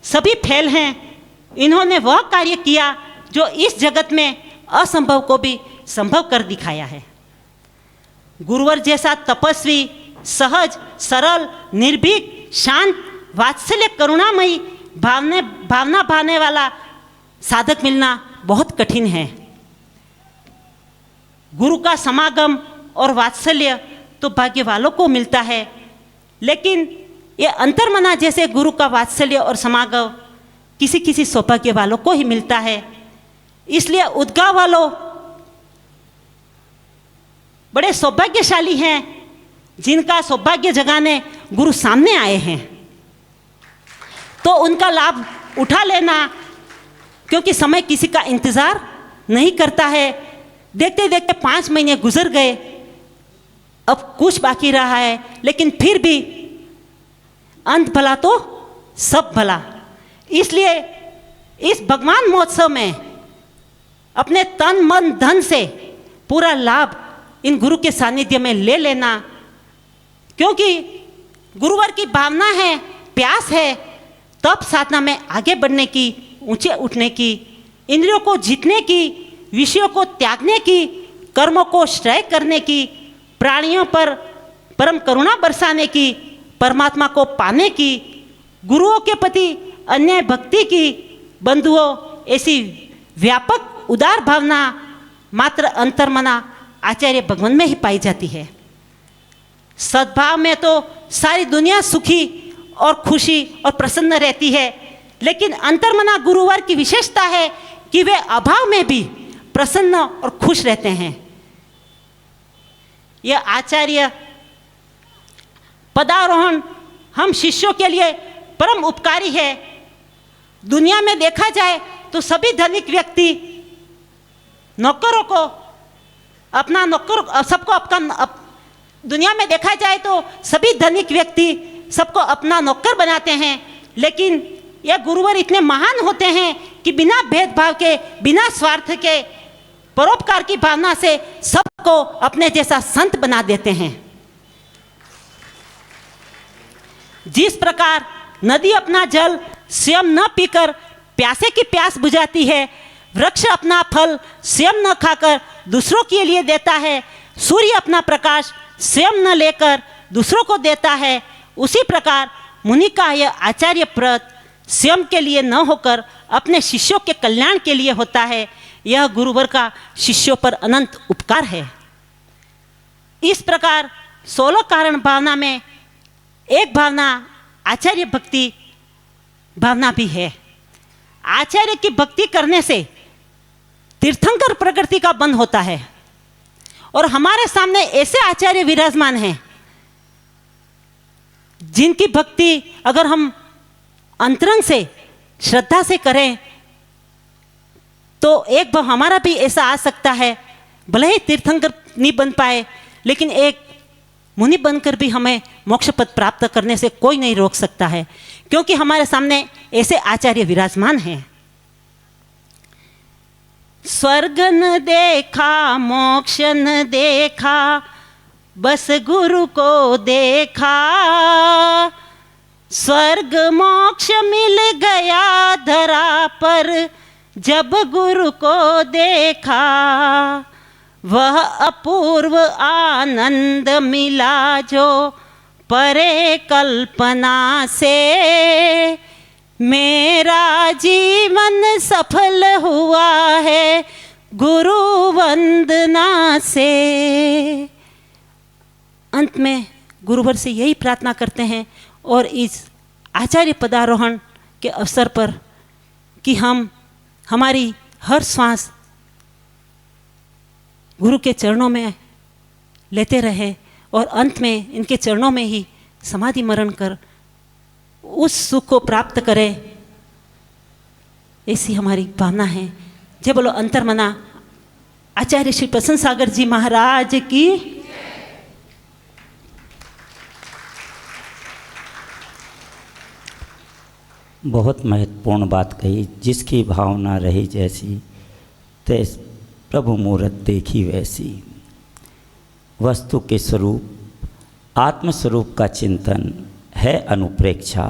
सभी फेल हैं। इन्होंने वह कार्य किया जो इस जगत में असंभव को भी संभव कर दिखाया है। गुरुवर जैसा तपस्वी सहज सरल निर्भीक शांत वात्सल्य करुणामयी भावना भाने वाला साधक मिलना बहुत कठिन है। गुरु का समागम और वात्सल्य तो भाग्य वालों को मिलता है, लेकिन ये अंतर्मना जैसे गुरु का वात्सल्य और समागम किसी किसी सौभाग्य वालों को ही मिलता है। इसलिए उद्गाव वालों बड़े सौभाग्यशाली हैं जिनका सौभाग्य जगाने गुरु सामने आए हैं, तो उनका लाभ उठा लेना, क्योंकि समय किसी का इंतज़ार नहीं करता है। देखते देखते 5 महीने गुजर गए, अब कुछ बाकी रहा है, लेकिन फिर भी अंत भला तो सब भला। इसलिए इस भगवान महोत्सव में अपने तन मन धन से पूरा लाभ इन गुरु के सानिध्य में ले लेना, क्योंकि गुरुवर की भावना है, प्यास है, तप साधना में आगे बढ़ने की, ऊंचे उठने की, इंद्रियों को जीतने की, विषयों को त्यागने की, कर्मों को श्रेय करने की, प्राणियों पर परम करुणा बरसाने की, परमात्मा को पाने की, गुरुओं के प्रति अन्याय भक्ति की, बंधुओं ऐसी व्यापक उदार भावना मात्र अंतर्मना आचार्य भगवान में ही पाई जाती है। सद्भाव में तो सारी दुनिया सुखी और खुशी और प्रसन्न रहती है, लेकिन अंतर्मना गुरुवर की विशेषता है कि वे अभाव में भी प्रसन्न और खुश रहते हैं। यह आचार्य पदारोहण हम शिष्यों के लिए परम उपकारी है। दुनिया में देखा जाए तो सभी धनिक व्यक्ति नौकरों को अपना नौकर, सबको अपना, दुनिया में देखा जाए तो सभी धनिक व्यक्ति सबको अपना नौकर बनाते हैं, लेकिन यह गुरुवर इतने महान होते हैं कि बिना भेदभाव के, बिना स्वार्थ के, परोपकार की भावना से सबको अपने जैसा संत बना देते हैं। जिस प्रकार नदी अपना जल स्वयं न पीकर प्यासे की प्यास बुझाती है, वृक्ष अपना फल स्वयं न खाकर दूसरों के लिए देता है, सूर्य अपना प्रकाश स्वयं न लेकर दूसरों को देता है, उसी प्रकार मुनि का यह आचार्य व्रत स्वयं के लिए न होकर अपने शिष्यों के कल्याण के लिए होता है। यह गुरुवर का शिष्यों पर अनंत उपकार है। इस प्रकार 16 कारण भावना में एक भावना आचार्य भक्ति भावना भी है। आचार्य की भक्ति करने से तीर्थंकर प्रकृति का बंध होता है, और हमारे सामने ऐसे आचार्य विराजमान हैं जिनकी भक्ति अगर हम अंतरंग से श्रद्धा से करें तो एक बार हमारा भी ऐसा आ सकता है, भले ही तीर्थंकर नहीं बन पाए, लेकिन एक मुनि बनकर भी हमें मोक्ष पद प्राप्त करने से कोई नहीं रोक सकता है, क्योंकि हमारे सामने ऐसे आचार्य विराजमान हैं। स्वर्ग न देखा, मोक्ष न देखा, बस गुरु को देखा, स्वर्ग मोक्ष मिल गया धरा पर जब गुरु को देखा, वह अपूर्व आनंद मिला जो परे कल्पना से, मेरा जीवन सफल हुआ है गुरु वंदना से। अंत में गुरुवर से यही प्रार्थना करते हैं, और इस आचार्य पदारोहण के अवसर पर कि हमारी हर श्वास गुरु के चरणों में लेते रहे, और अंत में इनके चरणों में ही समाधि मरण कर उस सुख को प्राप्त करें, ऐसी हमारी भावना है। जय बोलो अंतर्मना आचार्य श्री प्रसन्न सागर जी महाराज की। बहुत महत्वपूर्ण बात कही, जिसकी भावना रही जैसी तैस प्रभु मूरत देखी वैसी। वस्तु के स्वरूप आत्मस्वरूप का चिंतन है अनुप्रेक्षा,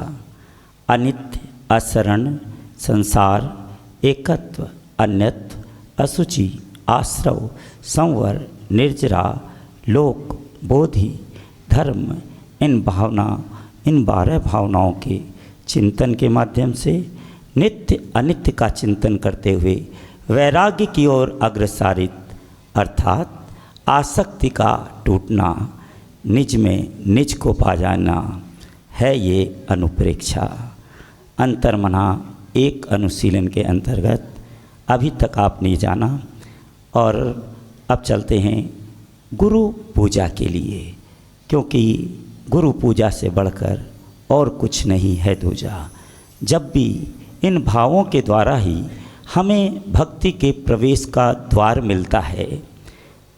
अनित्य, अशरण, संसार, एकत्व, अन्यत्व, असुचि, आश्रव, संवर, निर्जरा, लोक, बोधि, धर्म, इन 12 भावनाओं के चिंतन के माध्यम से नित्य अनित्य का चिंतन करते हुए वैराग्य की ओर अग्रसारित, अर्थात आसक्ति का टूटना, निज में निज को पा जाना है ये अनुप्रेक्षा। अंतर्मना एक अनुशीलन के अंतर्गत अभी तक आपने जाना, और अब चलते हैं गुरु पूजा के लिए, क्योंकि गुरु पूजा से बढ़कर और कुछ नहीं है दूजा। जब भी इन भावों के द्वारा ही हमें भक्ति के प्रवेश का द्वार मिलता है,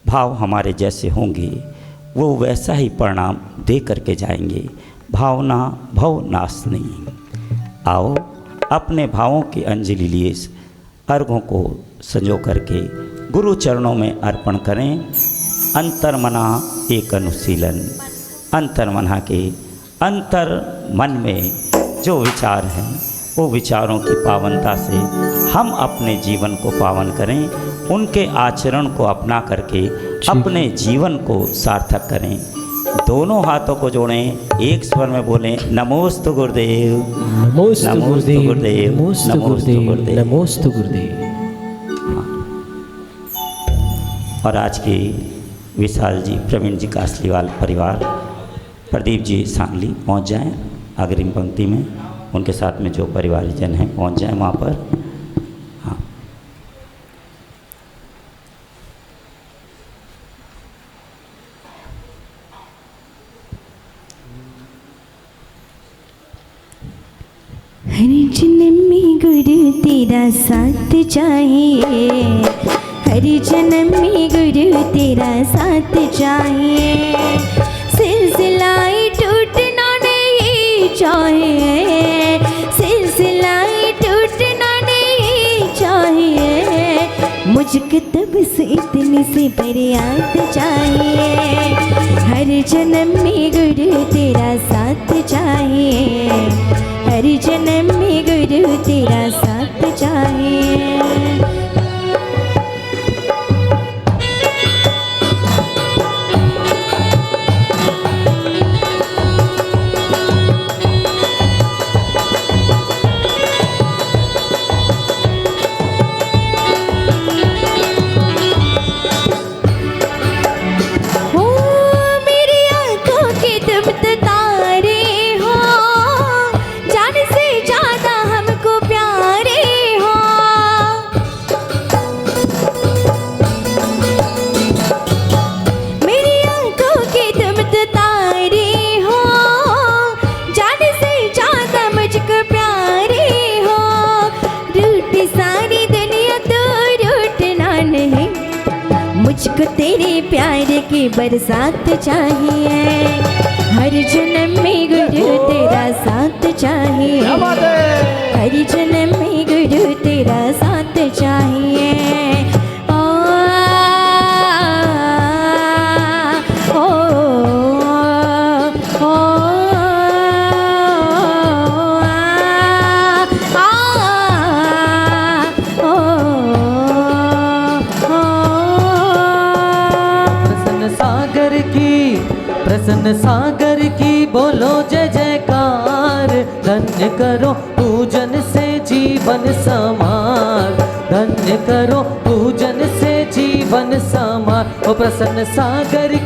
भाव हमारे जैसे होंगे वो वैसा ही परिणाम दे करके जाएंगे। भावना भव नाश नहीं। आओ अपने भावों की अंजलि लिए अर्घों को संजो करके गुरु चरणों में अर्पण करें। अंतर्मना एक अनुशीलन। अंतर्मना के अंतर मन में जो विचार हैं वो विचारों की पावनता से हम अपने जीवन को पावन करें, उनके आचरण को अपना करके अपने जीवन को सार्थक करें। दोनों हाथों को जोड़ें, एक स्वर में बोलें नमोस्तु गुरुदेव, नमोस्तु गुरुदेव, नमोस्तु नमोस्तु गुरुदेव, नमोस्तु गुरुदेव। और आज की विशाल जी, प्रवीण जी कासलीवाल परिवार, प्रदीप जी सांगली पहुंच जाएं अग्रिम पंक्ति में, उनके साथ में जो परिवारजन हैं पहुंच जाएं वहाँ पर। हाँ, हर जन्म में गुरु तेरा साथ चाहिए, हर जन्म में गुरु तेरा साथ चाहिए। सिलसिलाए टूटना नहीं चाहिए, सिलसिलाए टूटना नहीं चाहिए। मुझको तब से इतनी सी फरियाद चाहिए, हर जन्म में गुरु तेरा साथ चाहिए, हर जन्म में गुरु तेरा साथ चाहिए। मुझको तेरे प्यार की बरसात चाहिए, हर जन्म में गुरु तेरा साथ चाहिए, हर जन्म में गुरु तेरा साथ चाहिए। प्रसन्न सागर की बोलो जय जयकार, धन्य करो पूजन से जीवन समार, धन्य करो पूजन से जीवन समार। ओ प्रसन्न सागर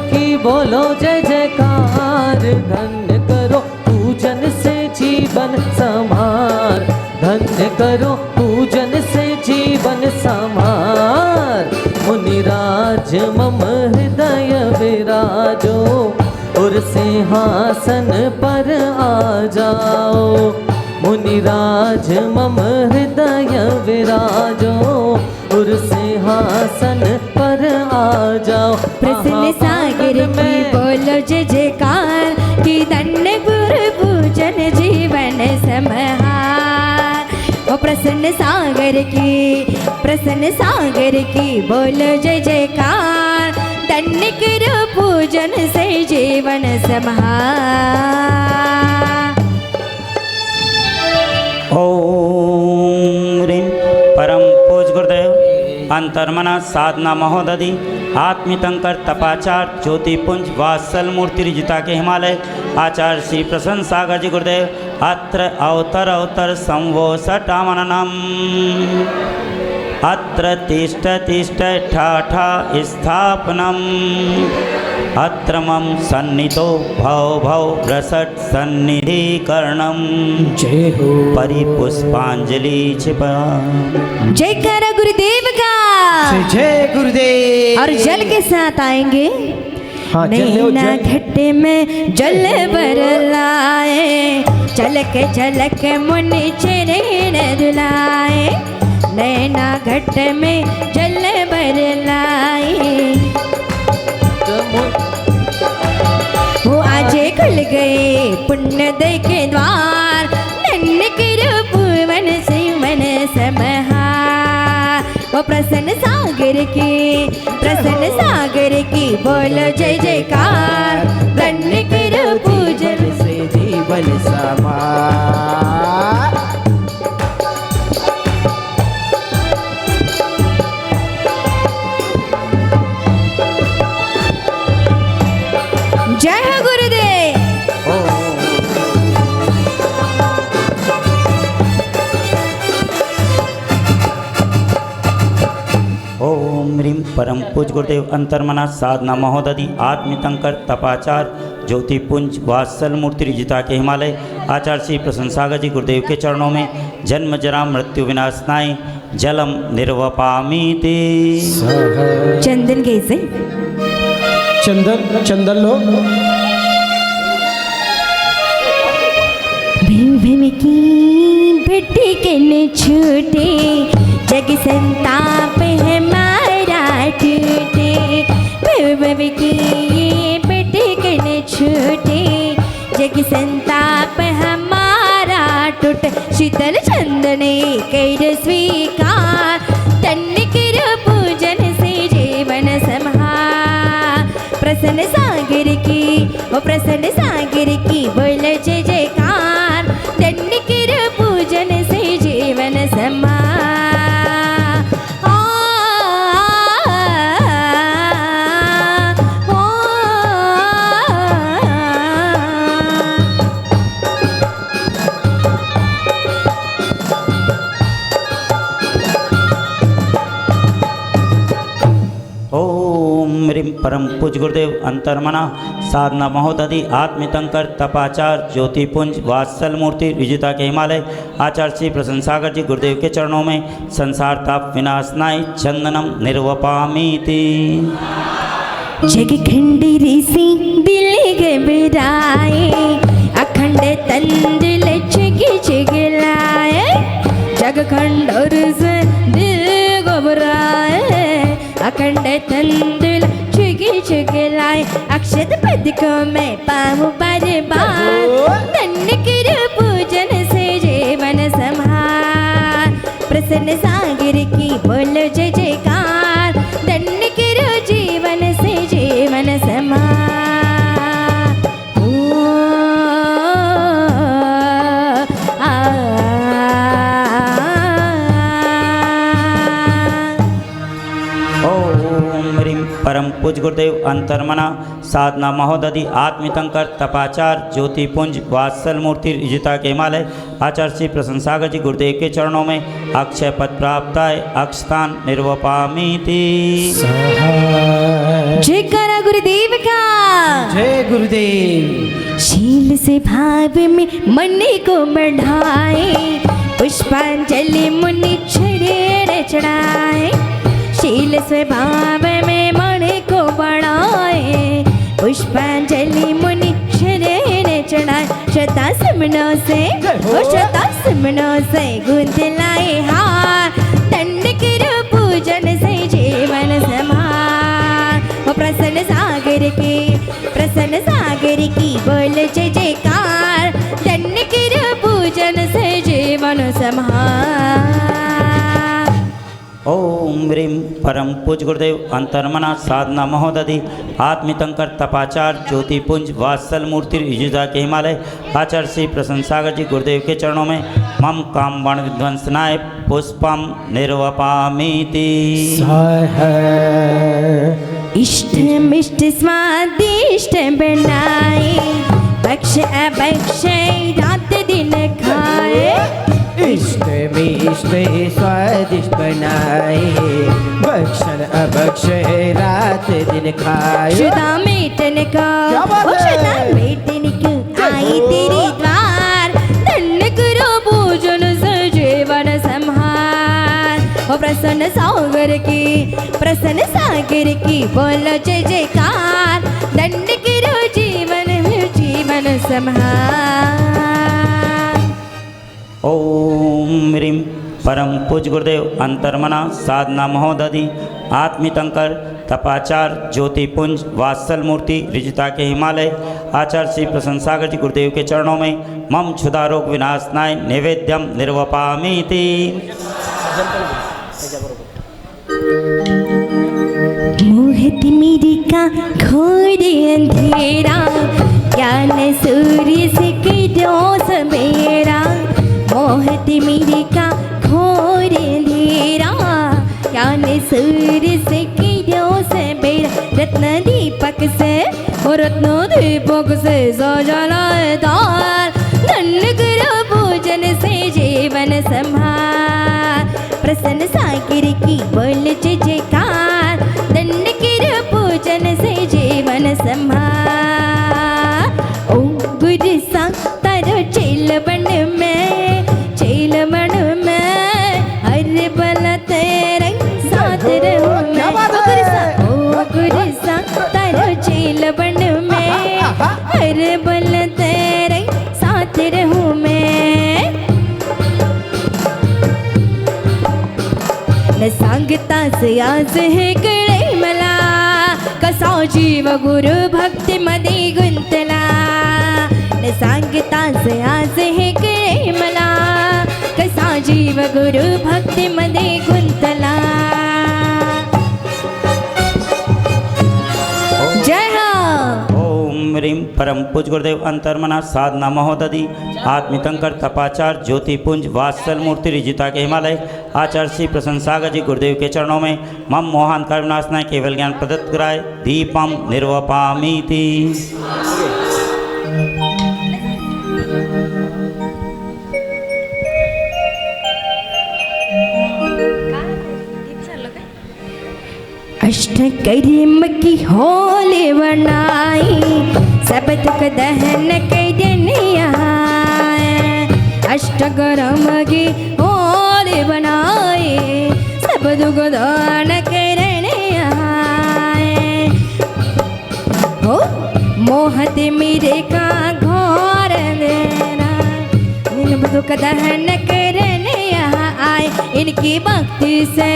की बोलो जय जयकार, धन्य करो पूजन से जीवन समार, धन्य करो पूजन से जीवन समार। मुनिराज मम हृदय विराजो, और सिंहासन पर आ जाओ। मुनिराज मम हृदय विराजो, और सिंहासन पर आ जाओ। प्रसन्न सागर की बोलो जय जयकार, कि धन्य गुरु पूजन जीवन समार। ओ प्रसन्न सागर की बोलो जय जयकार, धन्य गुरु पूजन से जीवन समार। ओम ह्रीं परम पूज गुरुदेव अंतर्मना साधना महोदधि आत्मितंकर तपाचार ज्योतिपुंज वात्सल मूर्ति रिजिता के हिमालय आचार्य श्री प्रसन्न सागर जी गुरुदेव अत्र अवतर संवो सटामननम। अत्र तिष्ठ तिष्ठ ठाठा स्थापनम् अत्र मम सन्निधो भव भव रसट सन्निधिकरणम् जय हो परिपुष्पांजलि छिपा। जय करा गुरुदेव का। जय गुरुदेव। और जल के साथ आएंगे। हाँ, जल ले आओ, नैना जल। घट में जल भर लाए, चलक मुनि चरण धुलाए। नैना घट में जल भर लाए, वो आज खुल गए पुण्य दे के द्वार। नन्नक रूपवन से मन समहार, वो प्रसन्न सागर की बोलो जय जयकार। नन्नक पूजन से जीवन समार। जय हो गुरुदेव। ओम ह्रीं परम पूज गुरुदेव अंतर्मना साधना महोदधि आत्मितंकर तपाचार ज्योतिपुंज वात्सल मूर्ति रिजिता के हिमालय आचार्य श्री प्रसन्न सागर जी गुरुदेव के चरणों में जन्म जरा मृत्यु विनाशनाय जलम निर्वपामी ते। चंदन कैसे चंदन लो। भीम भीम की भट्टी के न छूटे, जग संताप है मारा टूटे। भीम भीम की भट्टी के न छूटे, जग संताप हमारा टूट। शीतल चंदने कर स्वीकार, तनिक पूजन से जीवन संहार। प्रसन्न सागर की ओ प्रसन्न सागर की बोल जय जयकार। दंडिक पूजन से जीवन समा। ओम ह्रीं परम पूज गुरुदेव अंतर्मना साधना महोदधि आत्मितंकर तपाचार ज्योतिपुंज वात्सल मूर्ति विजिता के हिमालय आचार्य श्री प्रसन्न सागर जी गुरुदेव के चरणों में संसार ताप विनाशनाय चंदनम निर्वपामी ते। जग खंडी ऋषि दिल घबराए, अखंड तंदुल चिगलाए। जग खंडोर से दिल घबराए, अखंड तंदुल चिगलाए। अक्षत पदकों में पाऊं बार बार, तनिक पूजन से जीवन संहार। प्रसन्न सागर की बोलो जय जयकार। तनिक जीवन से जीवन समार। ओम ह्रीं परम पूज गुरुदेव अंतर्मना साधना महोदधि आत्मितंकर तपाचार ज्योतिपुंज वात्सल मूर्ति विजिता के हिमालय आचार्य श्री प्रसन्न सागर जी गुरुदेव के चरणों में अक्षय पद प्राप्ताय अक्षतान निर्वपामी ते। जय करा गुरुदेव का। जय गुरुदेव। शील से भाव में मन को बढ़ाए, पुष्पांजलि मुनि चरण चढ़ाए। शील से भाव में मन को बढ़ाए, पुष्पांजलि मुनि चरण चढ़ाए। शता सुमनों से ओ शता सुमनों से गूंथ लाए हार। दंडिक पूजन से जीवन समार। वो प्रसन्न सागर की बोल जय जयकार। दंडिक पूजन से जीवन समार। ओम ह्रीं परम पूज गुरुदेव अंतर्मना साधना महोदधि आत्मितंकर तपाचार ज्योतिपुंज वात्सल मूर्ति विजिता के हिमालय आचार्य श्री प्रसन्न सागर जी गुरुदेव के चरणों में मम काम बाण विध्वंसनाय पुष्पम निर्वपामी ते। इष्ट मिष्ट स्वादिष्ट बनाए, बक्ष अबक्ष रात दिन खाए। इष्ट में इष्ट स्वादिष्ट बनाए, भक्षण अभक्षण रात दिन खाए। शुदा मेटन का क्या बात ओ है? शुदा मेटन को आई तेरे द्वार, धन्य करो पूजन से जीवन संहार। ओ प्रसन्न सागर की बोलो जय जयकार, दंड करो जीवन में जीवन संहार। ओम ह्रीं परम पूज गुरुदेव अंतर्मना साधना महोदधि आत्मितंकर तपाचार ज्योतिपुंज वात्सल मूर्ति ऋजुता के हिमालय आचार्य श्री प्रसन्न सागर जी गुरुदेव के चरणों में मम क्षुधा रोग विनाशनाय नैवेद्यम निर्वपामीति। मोहित मेरी का घोर अंधेरा, ज्ञान सूर्य से किरो सवेरा। मोहित मेरी का घोर अंधेरा, ज्ञान सूर्य से किरो सवेरा। रत्न दीपक से और रत्न दीपक से सजलाए द्वार, धन्य करो पूजन से जीवन संहार। प्रसन्न सागर की बोल जय जयकार, दंड करो पूजन से जीवन संहार। ओ गुरु सा तारो चेल बन में हर बल तेरे साथ रहूं मैं। ओ गुरु सा तारो चेल बन में हर बल तेरे साथ रहूं मैं। न सांगता से आज है गळे मला, कसा जीव गुरु भक्ति मध्ये गुंतला। न सांगता से आज है गळे मला, कसा जीव गुरु भक्ति मध्ये गुंतला। जय हो। ओम ह्रीं परम पूज गुरुदेव अंतर्मना साधना महोदधि आत्मितंकर तपाचार ज्योतिपुंज वात्सल मूर्ति ऋजुता के हिमालय आचार्य श्री प्रसन्न सागर जी गुरुदेव के चरणों में मम मोहन कर विनाशनाय केवल ज्ञान प्रदत्त कराए दीपम निर्वपामीति। अष्ट करीम की होली बनाई, सब दुख दहन करने आए। अष्ट करम की होली बनाई, सब दुख दहन करने आए। हो मोहत मेरे का घोर अंधेरा, इन दुख दहन करने आए। इनकी भक्ति से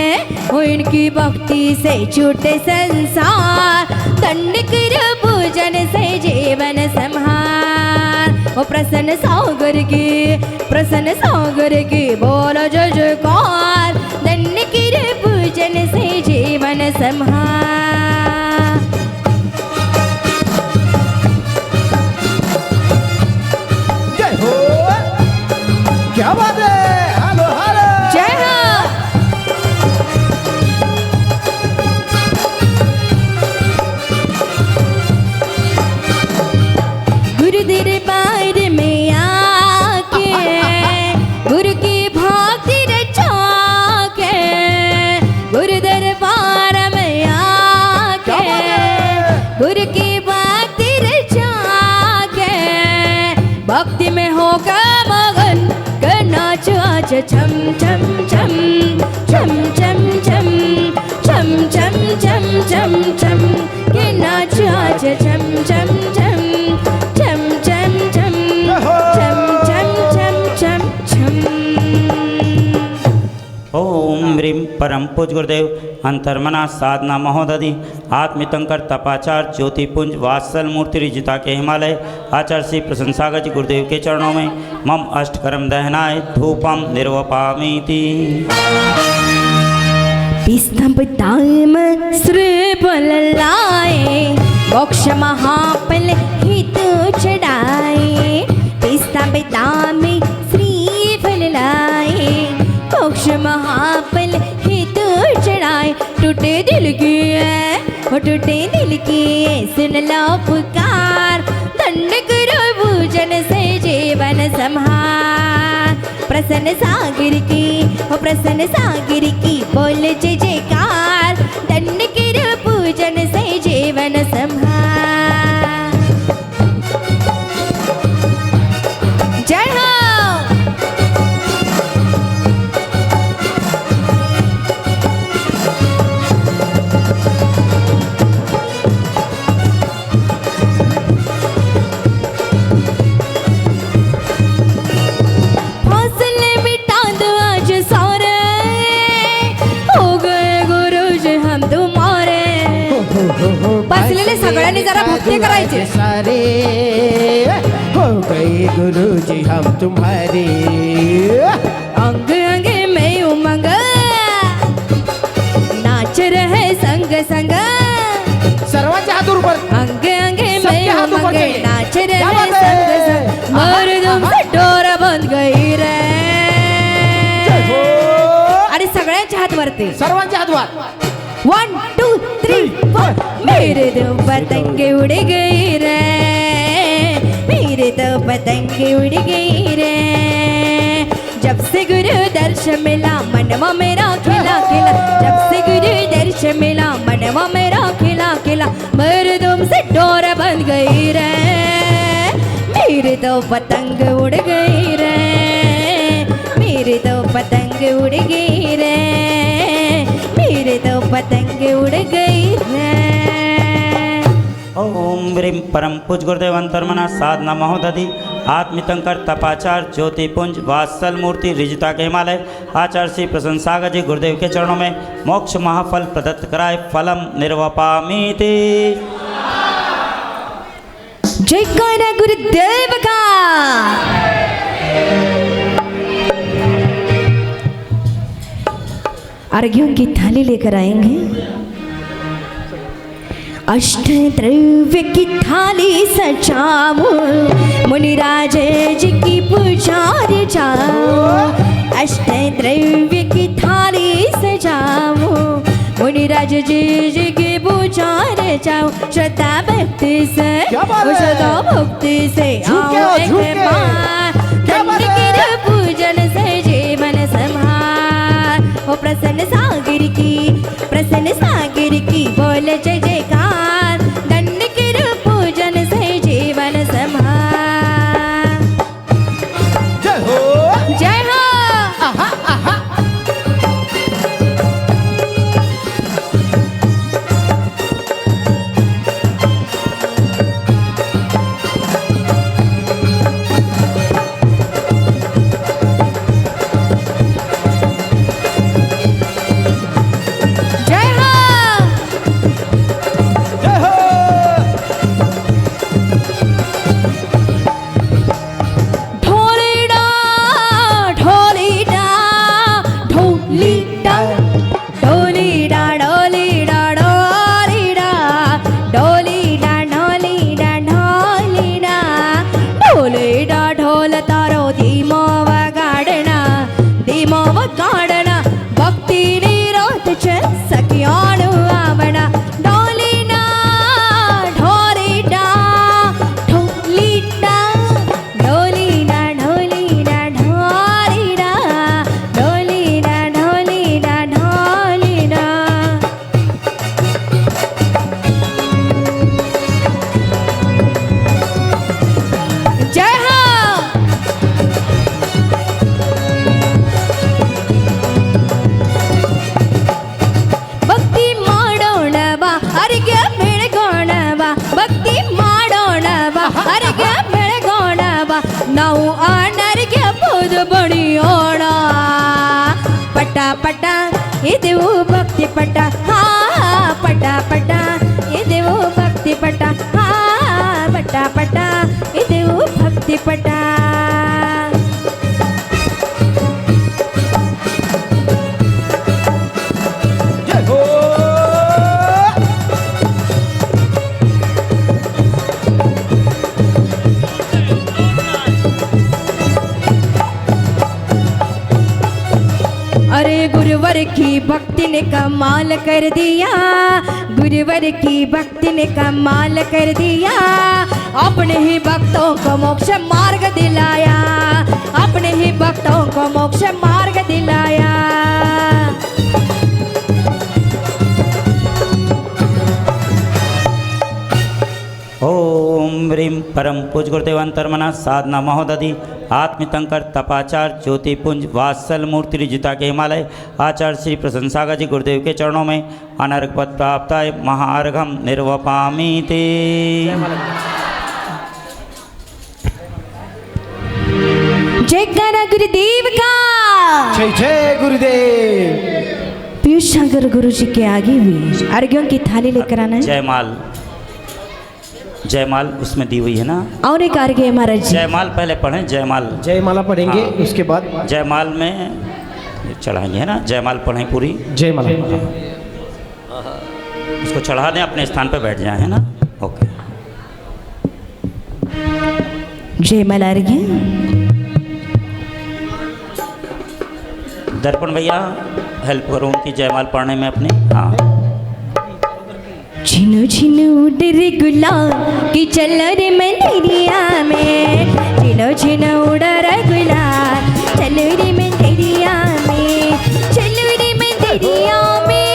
ओ इनकी भक्ति से छूटे संसार, दंड करो पूजन से जीवन संहार। ओ प्रसन्न सागर की बोलो जय जयकार, दंड करो पूजन से जीवन संहार। जय हो, क्या बात है। हेलो हेलो, जय हो। गुरु दरबार में आके गुरु की भक्ति रचा के, गुरु दरबार में आके गुरु की भक्ति रचा के, भक्ति में होकर मगन करना आज छम छम छम छम छम छम छम छम छम छम छम के नाच आज छम छम छम छम छम छम छम छम छम छम छम। ओम ह्रीं परम पूज गुरुदेव अंतर्मना साधना महोदधि आत्मितंकर तपाचार ज्योतिपुंज वात्सल मूर्ति ऋजुता के हिमालय आचार्य श्री प्रसन्न सागर जी गुरुदेव के चरणों में मम अष्टकर्म दहनाय धूपम निर्वपामीति। स्तंभताम श्री बल लाए, मोक्ष महाफल हित चढ़ाए। स्तंभताम श्री फल लाए, मोक्ष महाफल हित चढ़ाए। टूटे दिल की है वो टूटे दिल की है, सुन लो पुकार, दंड करो पूजन से जीवन संहार। प्रसन्न सागर की हो प्रसन्न सागर की बोल जय जयकार धन्य कर पूजन से जीवन संहार जय हो हौसले मिटा दो आज सारे हो गए गुरुज हम तुम्हारे बसलेले सगळ्यांनी जरा भक्ती करायची सारे हो गए गुरुजी हम तुम्हारे अंग अंग में उमंग नाच रहे संग संग सर्वांच्या हात वर अंग अंग सबके में हाथ ऊपर उमंग करिए। नाच क्या रहे बात संग है? संग मर्दों से डोर बंद गई रे आणि सगळ्यांच्या हात वरती सर्वांच्या हात वर 1 2 3 4 मेरे तो पतंग उड़ गई रे मेरे तो पतंग उड़ गई रे जब से गुरु दर्शन मिला मनवा मेरा खिला खिला जब से गुरु दर्शन मिला मनवा मेरा खिला खिला मर्दों से डोर बंध गई रे मेरे तो पतंग उड़ गई रे मेरे तो पतंग उड़ गई रे मेरे तो पतंग उड़ गई रे ओम ह्रीं परम पूज गुरुदेव अंतर्मना साधना महोदधि आत्मितंकर तपाचार ज्योतिपुंज वात्सल मूर्ति रिजिता के हिमालय आचार्य श्री प्रसन्न सागर जी गुरुदेव के चरणों में मोक्ष महाफल प्रदत्त कराए फलम निर्वपामीति। जयकारा गुरुदेव का अर्घ्यों की थाली लेकर आएंगे अष्ट द्रव्य की थाली सजाओ मुनिराज जी की पुजार जाओ अष्ट द्रव्य की थाली सजाओ मुनिराज जी की पुजार जाओ श्रद्धा भक्ति से क्या बात है? श्रद्धा भक्ति से झुक के आओ आओ, एक झुक के। बार क्या बात धन्य है? कर पूजन से जीवन संहार ओ प्रसन्न सागर की बोल जय जयकार धन्य कर पूजन से जीवन संहार जय हो जय हो आहा आहा जय हो जय हो ढोलीडा ढोलीडा ढोलीडा ढोलीडा ढोलीडा ढोलीडा ढोलीडा ढोलीडा ढोलीडा ढोलीडा ढोल तारो धीमो वगाडना भक्ति निरोध छ सखियाणु आवना ढोलीडा ढोलीडा ढोलीडा ढोलीडा ढोलीडा ढोलीडा ढोलीडा ढोलीडा ढोलीडा जय हो ಭಕ್ತಿ ಮಾಡೋಣ ಬಾ ಅರಿಗೆ ಬೆಳಗೋಣ ಬಾ ಭಕ್ತಿ ಮಾಡೋಣ ಬಾ ಅರಿಗೆ ಬೆಳಗೋಣ ಬಾ ನಾವು ಅಣ್ಣರಿಗೆ ಪೂದು ಬಡಿಯೋಣ ಪಟ ಪಟ ಇದೆವು ಭಕ್ತಿ ಪಟ ಹಾ ಪಟ ಪಟ ಇದೆವು ಭಕ್ತಿ ಪಟ ಹಾ ಪಟ ಪಟ ಇದೆವು ಭಕ್ತಿ ಪಟ जय हो अरे गुरुवर की भक्ति ने कमाल कर दिया गुरुवर की भक्ति ने कमाल कर दिया अपने ही भक्तों को मोक्ष मार्ग दिलाया अपने ही भक्तों को मोक्ष मार्ग दिलाया। ओम ह्रीं परम पूज गुरुदेव अंतर्मना साधना महोदधि आत्मितंकर तपाचार ज्योतिपुंज वात्सल मूर्ति रिजिता के हिमालय आचार्य श्री प्रशंसागर जी गुरुदेव के चरणों में अनर्घ पद प्राप्ताय महार्घम निर्वपामि ते। जयकारा गुरुदेव का। जय जय गुरुदेव। पीयूष सागर गुरु जी के आगे भी अर्घ्यों की थाली लेकर आना है। जयमाल, जयमाल उसमें दी हुई है ना। और एक अर्घ्य है महाराज जी। जयमाल पहले पढ़ें, जयमाल। जयमाला पढ़ेंगे हाँ। उसके बाद जयमाल में चढ़ाएंगे है ना। जयमाल पढ़ें पूरी। जयमाला उसको चढ़ा दें, अपने स्थान पर बैठ जाए है ना। ओके। जयमाला अर्घ्य। दर्पण भैया हेल्प करो उनकी जयमाल पढ़ने में अपने। हाँ। झिनु झिनु उड़ रे गुलाल की चल रे मंदिरिया में। झिनु झिनु उड़ रे गुलाल चल रे मंदिरिया में। चल रे मंदिरिया में।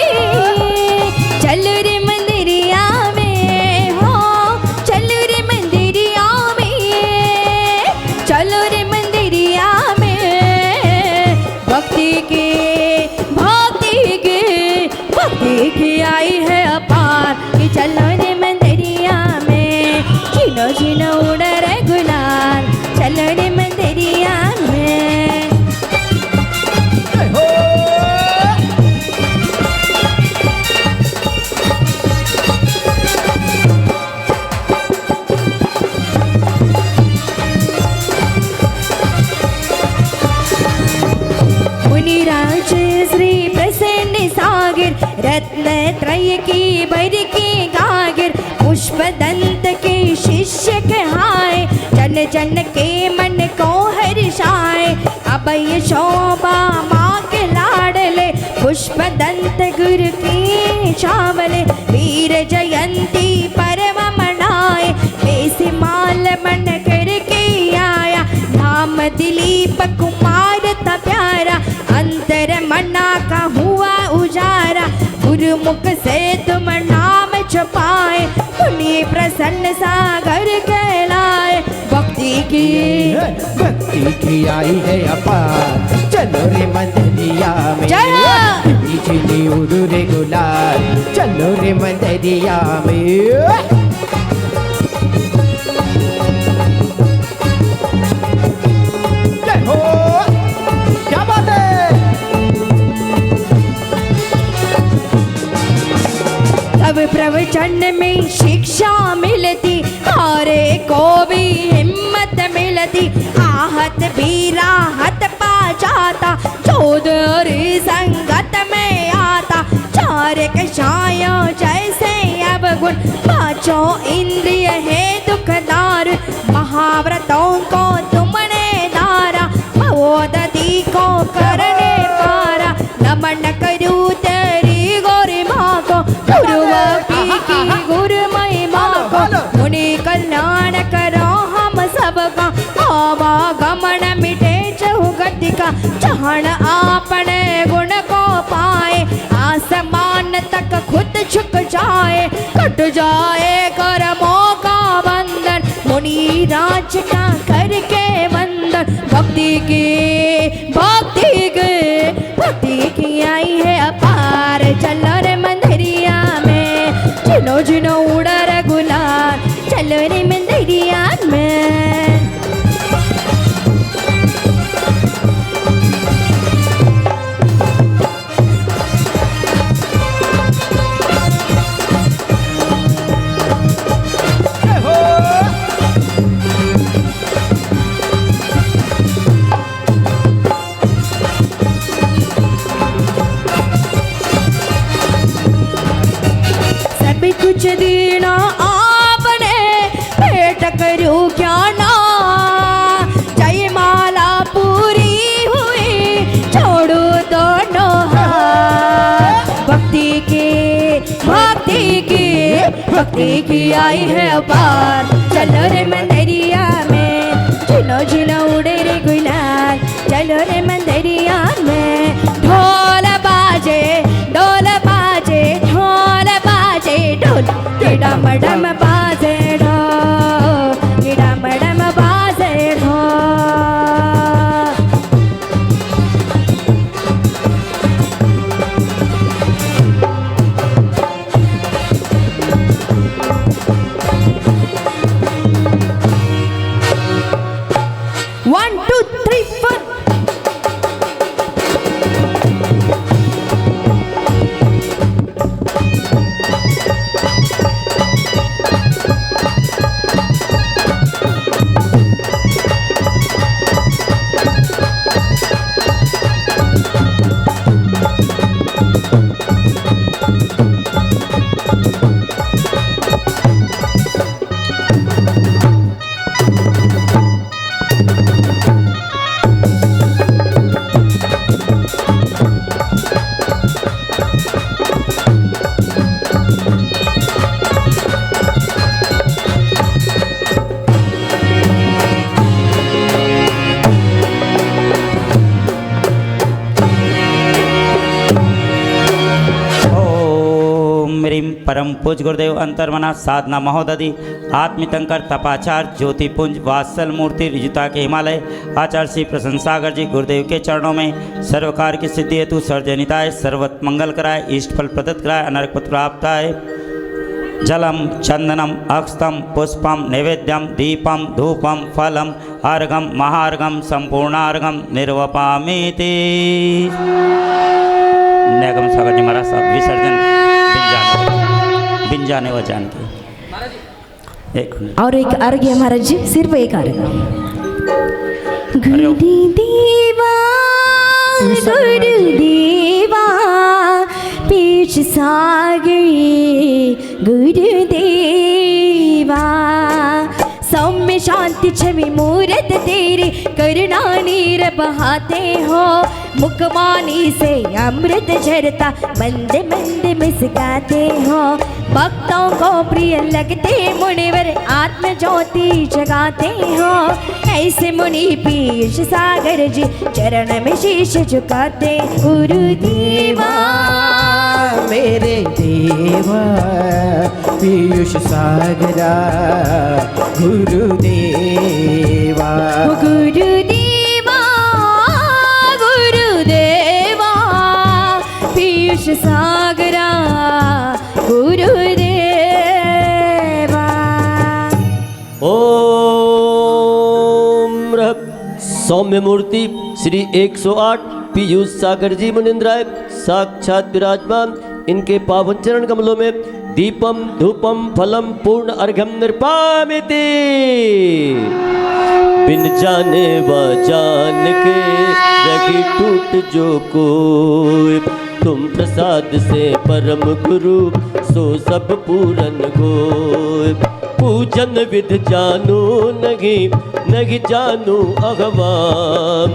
चल रे मंदिरिया में। हो चल रे मंदिरिया में। चलो रे मंदिरिया में। भक्ति की आई है अपार कि चलो रे मंदिरिया में। झिनो झिनो उड़ रे गुलाल चलो रे मंदिरिया में। मुनिराज श्री प्रसन्न सागर रत्न त्रय की बर की गागर पुष्प दंत के शिष्य कहाय जन जन के मन को हर्षाए। अभय शोभा माँ के लाडले पुष्प दंत गुरु की शावले। वीर जयंती परम मनाए बेसी माल मन करके आया। नाम दिलीप कुमार था प्यारा अंतर मना का हुआ उजारा। गुरुमुख से तुम नाम छुपाए सुनिए प्रसन्न सागर कहलाए। भक्ति की आई है अपार चलो रे मंदिरिया में। झिनी उड़ रे गुलाल चलो रे मंदिरिया में। क्या बात है। अब प्रवचन में शिक्षा मिलती हरे को भी हिम्मत मिलती। आहत भी राहत पा जाता चौधरी संगत में आता। चार कषायों जैसे अब गुण पांचों इंद्रिय है दुखदार। महाव्रतों को तुमने धारा भवोदधि को करने पारा। नमन करूं तेरी गौरी माँ को गुरुवती की गुरु महिमा को। मुनि कल्याण करो हम सबका आवागमन मिटे चहुगति का। चाहन आपने गुण को पाए आसमान तक खुद झुक जाए। कट जाए कर्मों का बंधन मुनि राज का करके वंदन। भक्ति की आई है अपार चलो रे मंदिरिया में। झिनो झिनो उड़ रे गुलाल चलो रे मंदिरिया में। कुछ देना आपने भेंट करूं क्या ना। जयमाला पूरी हुई छोड़ो दोनों हाथ। भक्ति की आई है अपार चलो रे मंदिरिया में। झिनो झिनो उड़े रे गुलाल चलो रे मंदिरिया में ढोल बाजे ढोल बाजे ढोल बाजे ढोल गिड़ा मडम बाजे ढोल गिड़ा मडम बाजे ढोल। One, two, three, four. परम पूज गुरुदेव अंतर्मना साधना महोदधि आत्मितंकर तपाचार ज्योतिपुंज वात्सल मूर्ति रिजुता के हिमालय आचार्य श्री प्रशंसागर जी गुरुदेव के चरणों में सर्वकार की सिद्धि हेतु सर्वजनिताय सर्वत मंगल कराए इष्ट फल प्रदत्त कराए अनर्क पत्र प्राप्ताय जलम चंदनम अक्षतम पुष्पम नैवेद्यम दीपम धूपम फलम अर्घम महार्घम संपूर्णार्घम निर्वपामीति। निगम सागर जी महाराज साहब विसर्जन बिन जाने व जान के एक मिनट और एक अर्घ्य महाराज जी सिर्फ एक अर्घ्य। गुरुदेवा गुरुदेवा पीछ सागर गुरुदेवा सौम्य शांति छवि मूरत तेरी करुणा नीर बहाते हो मुखमानी से अमृत झरता मंद मंद मुस्काते हो भक्तों को प्रिय लगते मुनिवर आत्म ज्योति जगाते हो ऐसे मुनि पीयूष सागर जी चरण में शीश झुकाते गुरुदेवा मेरे देवा पीयूष सागरा गुरुदेवा गुरुदेवा गुरुदेवा पीयूष सागरा गुरुदेवा। ओम सौम्य मूर्ति श्री 108 पीयूष सागर जी मुनिंद्राय साक्षात विराजमान इनके पावन चरण कमलों में दीपम धूपम फलम पूर्ण अर्घ्यम निर्पामिति। बिन जाने व जान के रगी टूट जो कोई तुम प्रसाद से परम गुरु सो सब पूरन गोय पूजन विध जानू नहीं नहीं जानू अगवाम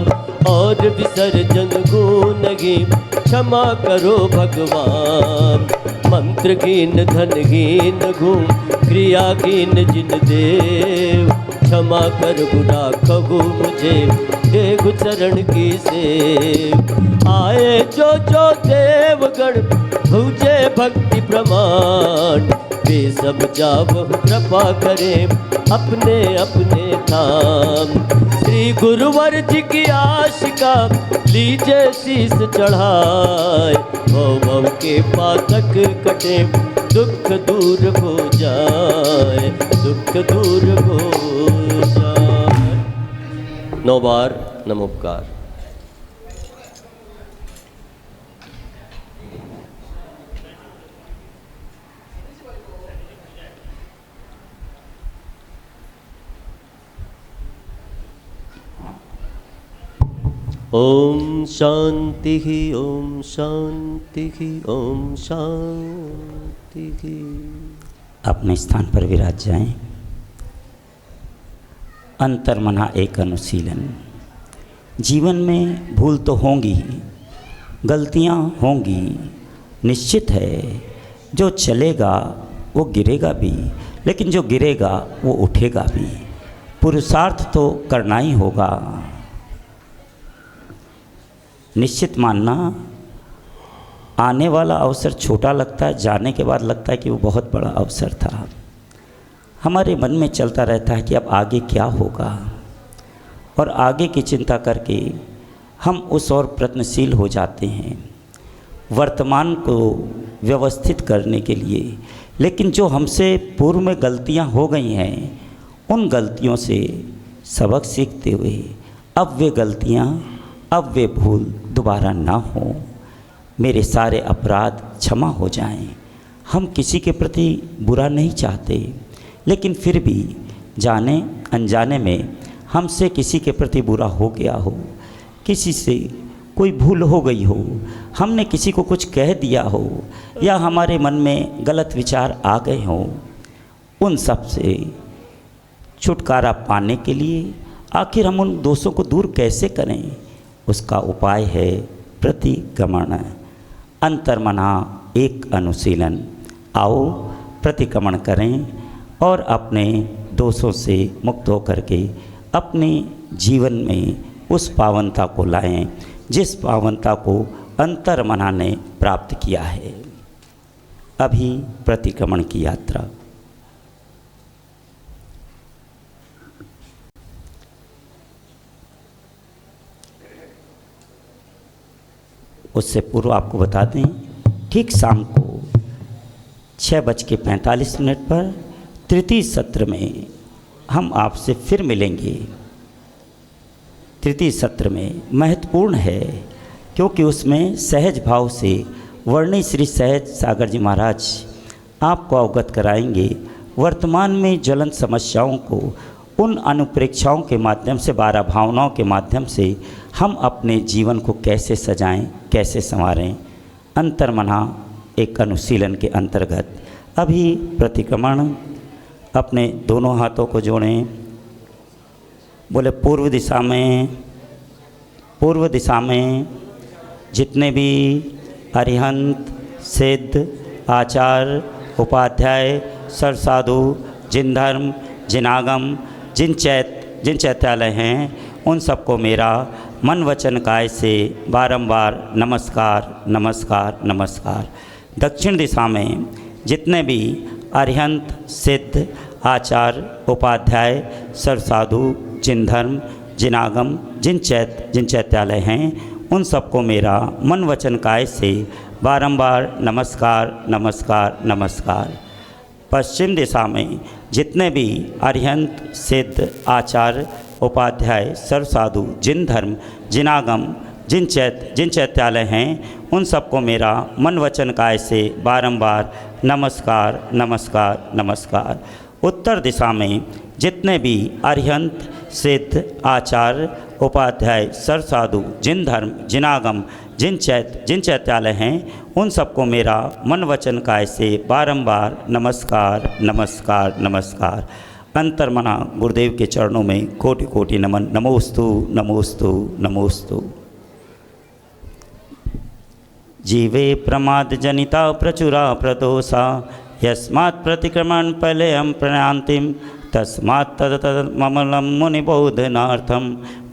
और विसर्जन गो नहीं क्षमा करो भगवान मंत्र कीन धन कीन घूम क्रिया कीन जिन देव क्षमा कर बुरा खगु मुझे देव चरण की सेव आए जो देवगण भुजे भक्ति प्रमाण वे सब जाव कृपा करें अपने अपने धाम श्री गुरुवर जी की आशिका लीजे शीस चढ़ाए भव के पातक कटे दुख दूर हो जाए दुख दूर हो जाए। 9 बार नमोकार। ओम शांति ही ओम शांति ही ओम शांति ही। अपने स्थान पर विराज जाएं। अंतर्मना एक अनुशीलन। जीवन में भूल तो होंगी ही, गलतियां होंगी, निश्चित है। जो चलेगा वो गिरेगा भी, लेकिन जो गिरेगा वो उठेगा भी। पुरुषार्थ तो करना ही होगा। निश्चित मानना, आने वाला अवसर छोटा लगता है, जाने के बाद लगता है कि वो बहुत बड़ा अवसर था। हमारे मन में चलता रहता है कि अब आगे क्या होगा, और आगे की चिंता करके हम उस ओर प्रयत्नशील हो जाते हैं वर्तमान को व्यवस्थित करने के लिए। लेकिन जो हमसे पूर्व में गलतियां हो गई हैं, उन गलतियों से सबक सीखते हुए अब वे गलतियां, अब वे भूल दोबारा ना हो, मेरे सारे अपराध क्षमा हो जाएं। हम किसी के प्रति बुरा नहीं चाहते, लेकिन फिर भी जाने अनजाने में हमसे किसी के प्रति बुरा हो गया हो, किसी से कोई भूल हो गई हो, हमने किसी को कुछ कह दिया हो, या हमारे मन में गलत विचार आ गए हों, उन सब से छुटकारा पाने के लिए आखिर हम उन दोषों को दूर कैसे करें? उसका उपाय है प्रतिक्रमण, अंतर्मना एक अनुशीलन। आओ प्रतिक्रमण करें और अपने दोषों से मुक्त होकर के अपने जीवन में उस पावनता को लाएं जिस पावनता को अंतर्मना ने प्राप्त किया है। अभी प्रतिक्रमण की यात्रा। उससे पूर्व आपको बता दें, ठीक शाम को 6:45 पर तृतीय सत्र में हम आपसे फिर मिलेंगे। तृतीय सत्र में महत्वपूर्ण है क्योंकि उसमें सहज भाव से वर्णी श्री सहज सागर जी महाराज आपको अवगत कराएंगे वर्तमान में ज्वलंत समस्याओं को उन अनुप्रेक्षाओं के माध्यम से, 12 भावनाओं के माध्यम से हम अपने जीवन को कैसे सजाएं, कैसे संवारें। अंतर्मना एक अनुशीलन के अंतर्गत अभी प्रतिक्रमण। अपने दोनों हाथों को जोड़ें, बोले पूर्व दिशा में जितने भी अरिहंत, सिद्ध, आचार्य, उपाध्याय, सरसाधु, जिन धर्म, जिन आगम, जिन चैत्यालय हैं, उन सबको मेरा मन वचन काय से बारंबार नमस्कार नमस्कार नमस्कार। दक्षिण दिशा में जितने भी अरिहंत, सिद्ध, आचार्य, उपाध्याय, सरसाधु, जिन धर्म, जिन आगम, जिन चैत्यालय हैं, उन सबको मेरा मन वचन काय से बारंबार नमस्कार नमस्कार नमस्कार। पश्चिम दिशा में जितने भी अरिहंत, सिद्ध, आचार्य, उपाध्याय, सरसाधु, जिन धर्म, जिन आगम, जिन चैत्यालय हैं, उन सबको मेरा मन वचन काय से बारंबार नमस्कार नमस्कार नमस्कार। उत्तर दिशा में जितने भी अरिहंत, सिद्ध, आचार्य, उपाध्याय, सरसाधु, जिन धर्म, जिन आगम, जिन चैत्यालय हैं, उन सबको मेरा मन वचन काय से बारंबार नमस्कार नमस्कार नमस्कार। अंतर्मना गुरुदेव के चरणों में कोटि कोटि नमन। नमोस्तु नमोस्तु नमोस्तु। जीवे प्रमाद जनिता प्रचुरा प्रदोषा यस्मात् प्रतिक्रमण फलेयं प्रयान्तिं तस्मात् तदमलं मुनिबोधनार्थं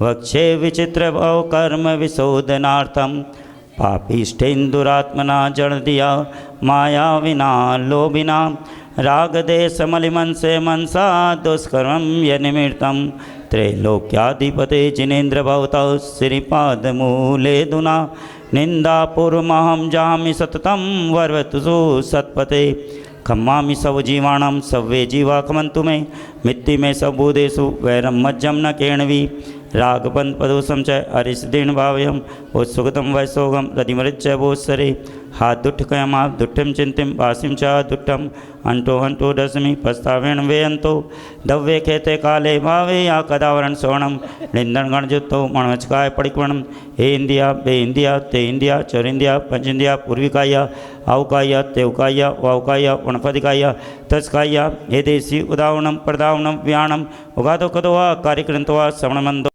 वक्षे विचित्र कर्म विशोधनार्थं पापिष्ठेन्दुरात्मना जड़दिया माया विना लोभिना रागदेशमलिमन से मनसा दुष्कर्म यनिमित्तं त्रैलोक्याधिपते जिनेन्द्र भवतौ श्रीपादमूले दुना निंदापूर्वमहं जामि सततं वर्वतुषु सत्पते खम्मामि सब जीवाणां सव्वे जीवा खमन्तु मे मित्ति में सबूदेषु वैरं मज्जं न केणवी रागबंध पदोषम च अरिषदीर्ण भाव्यम उत्सुगतम वैसोगम रतिमृच बोत्सरे हाथ दुठ कयमा दुठम चिंतिम वासिम च दुठम अंटो हंटो दशमी पस्तावेण वेयंतो दव्ये खेते काले भावे या कदावरण सोणम निंदन गणजुतो मणवचकाय पड़िकवणम हे इंदिया बे इंदिया ते इंदिया चर इंदिया पंच इंदिया पूर्विकाया अवकाया तेवकाया वावकाया वणपदिकाया तस्काया हे देशी उदावणम प्रदावणम व्याणम उगादो कदोवा कार्यक्रंतवा श्रवणमंदो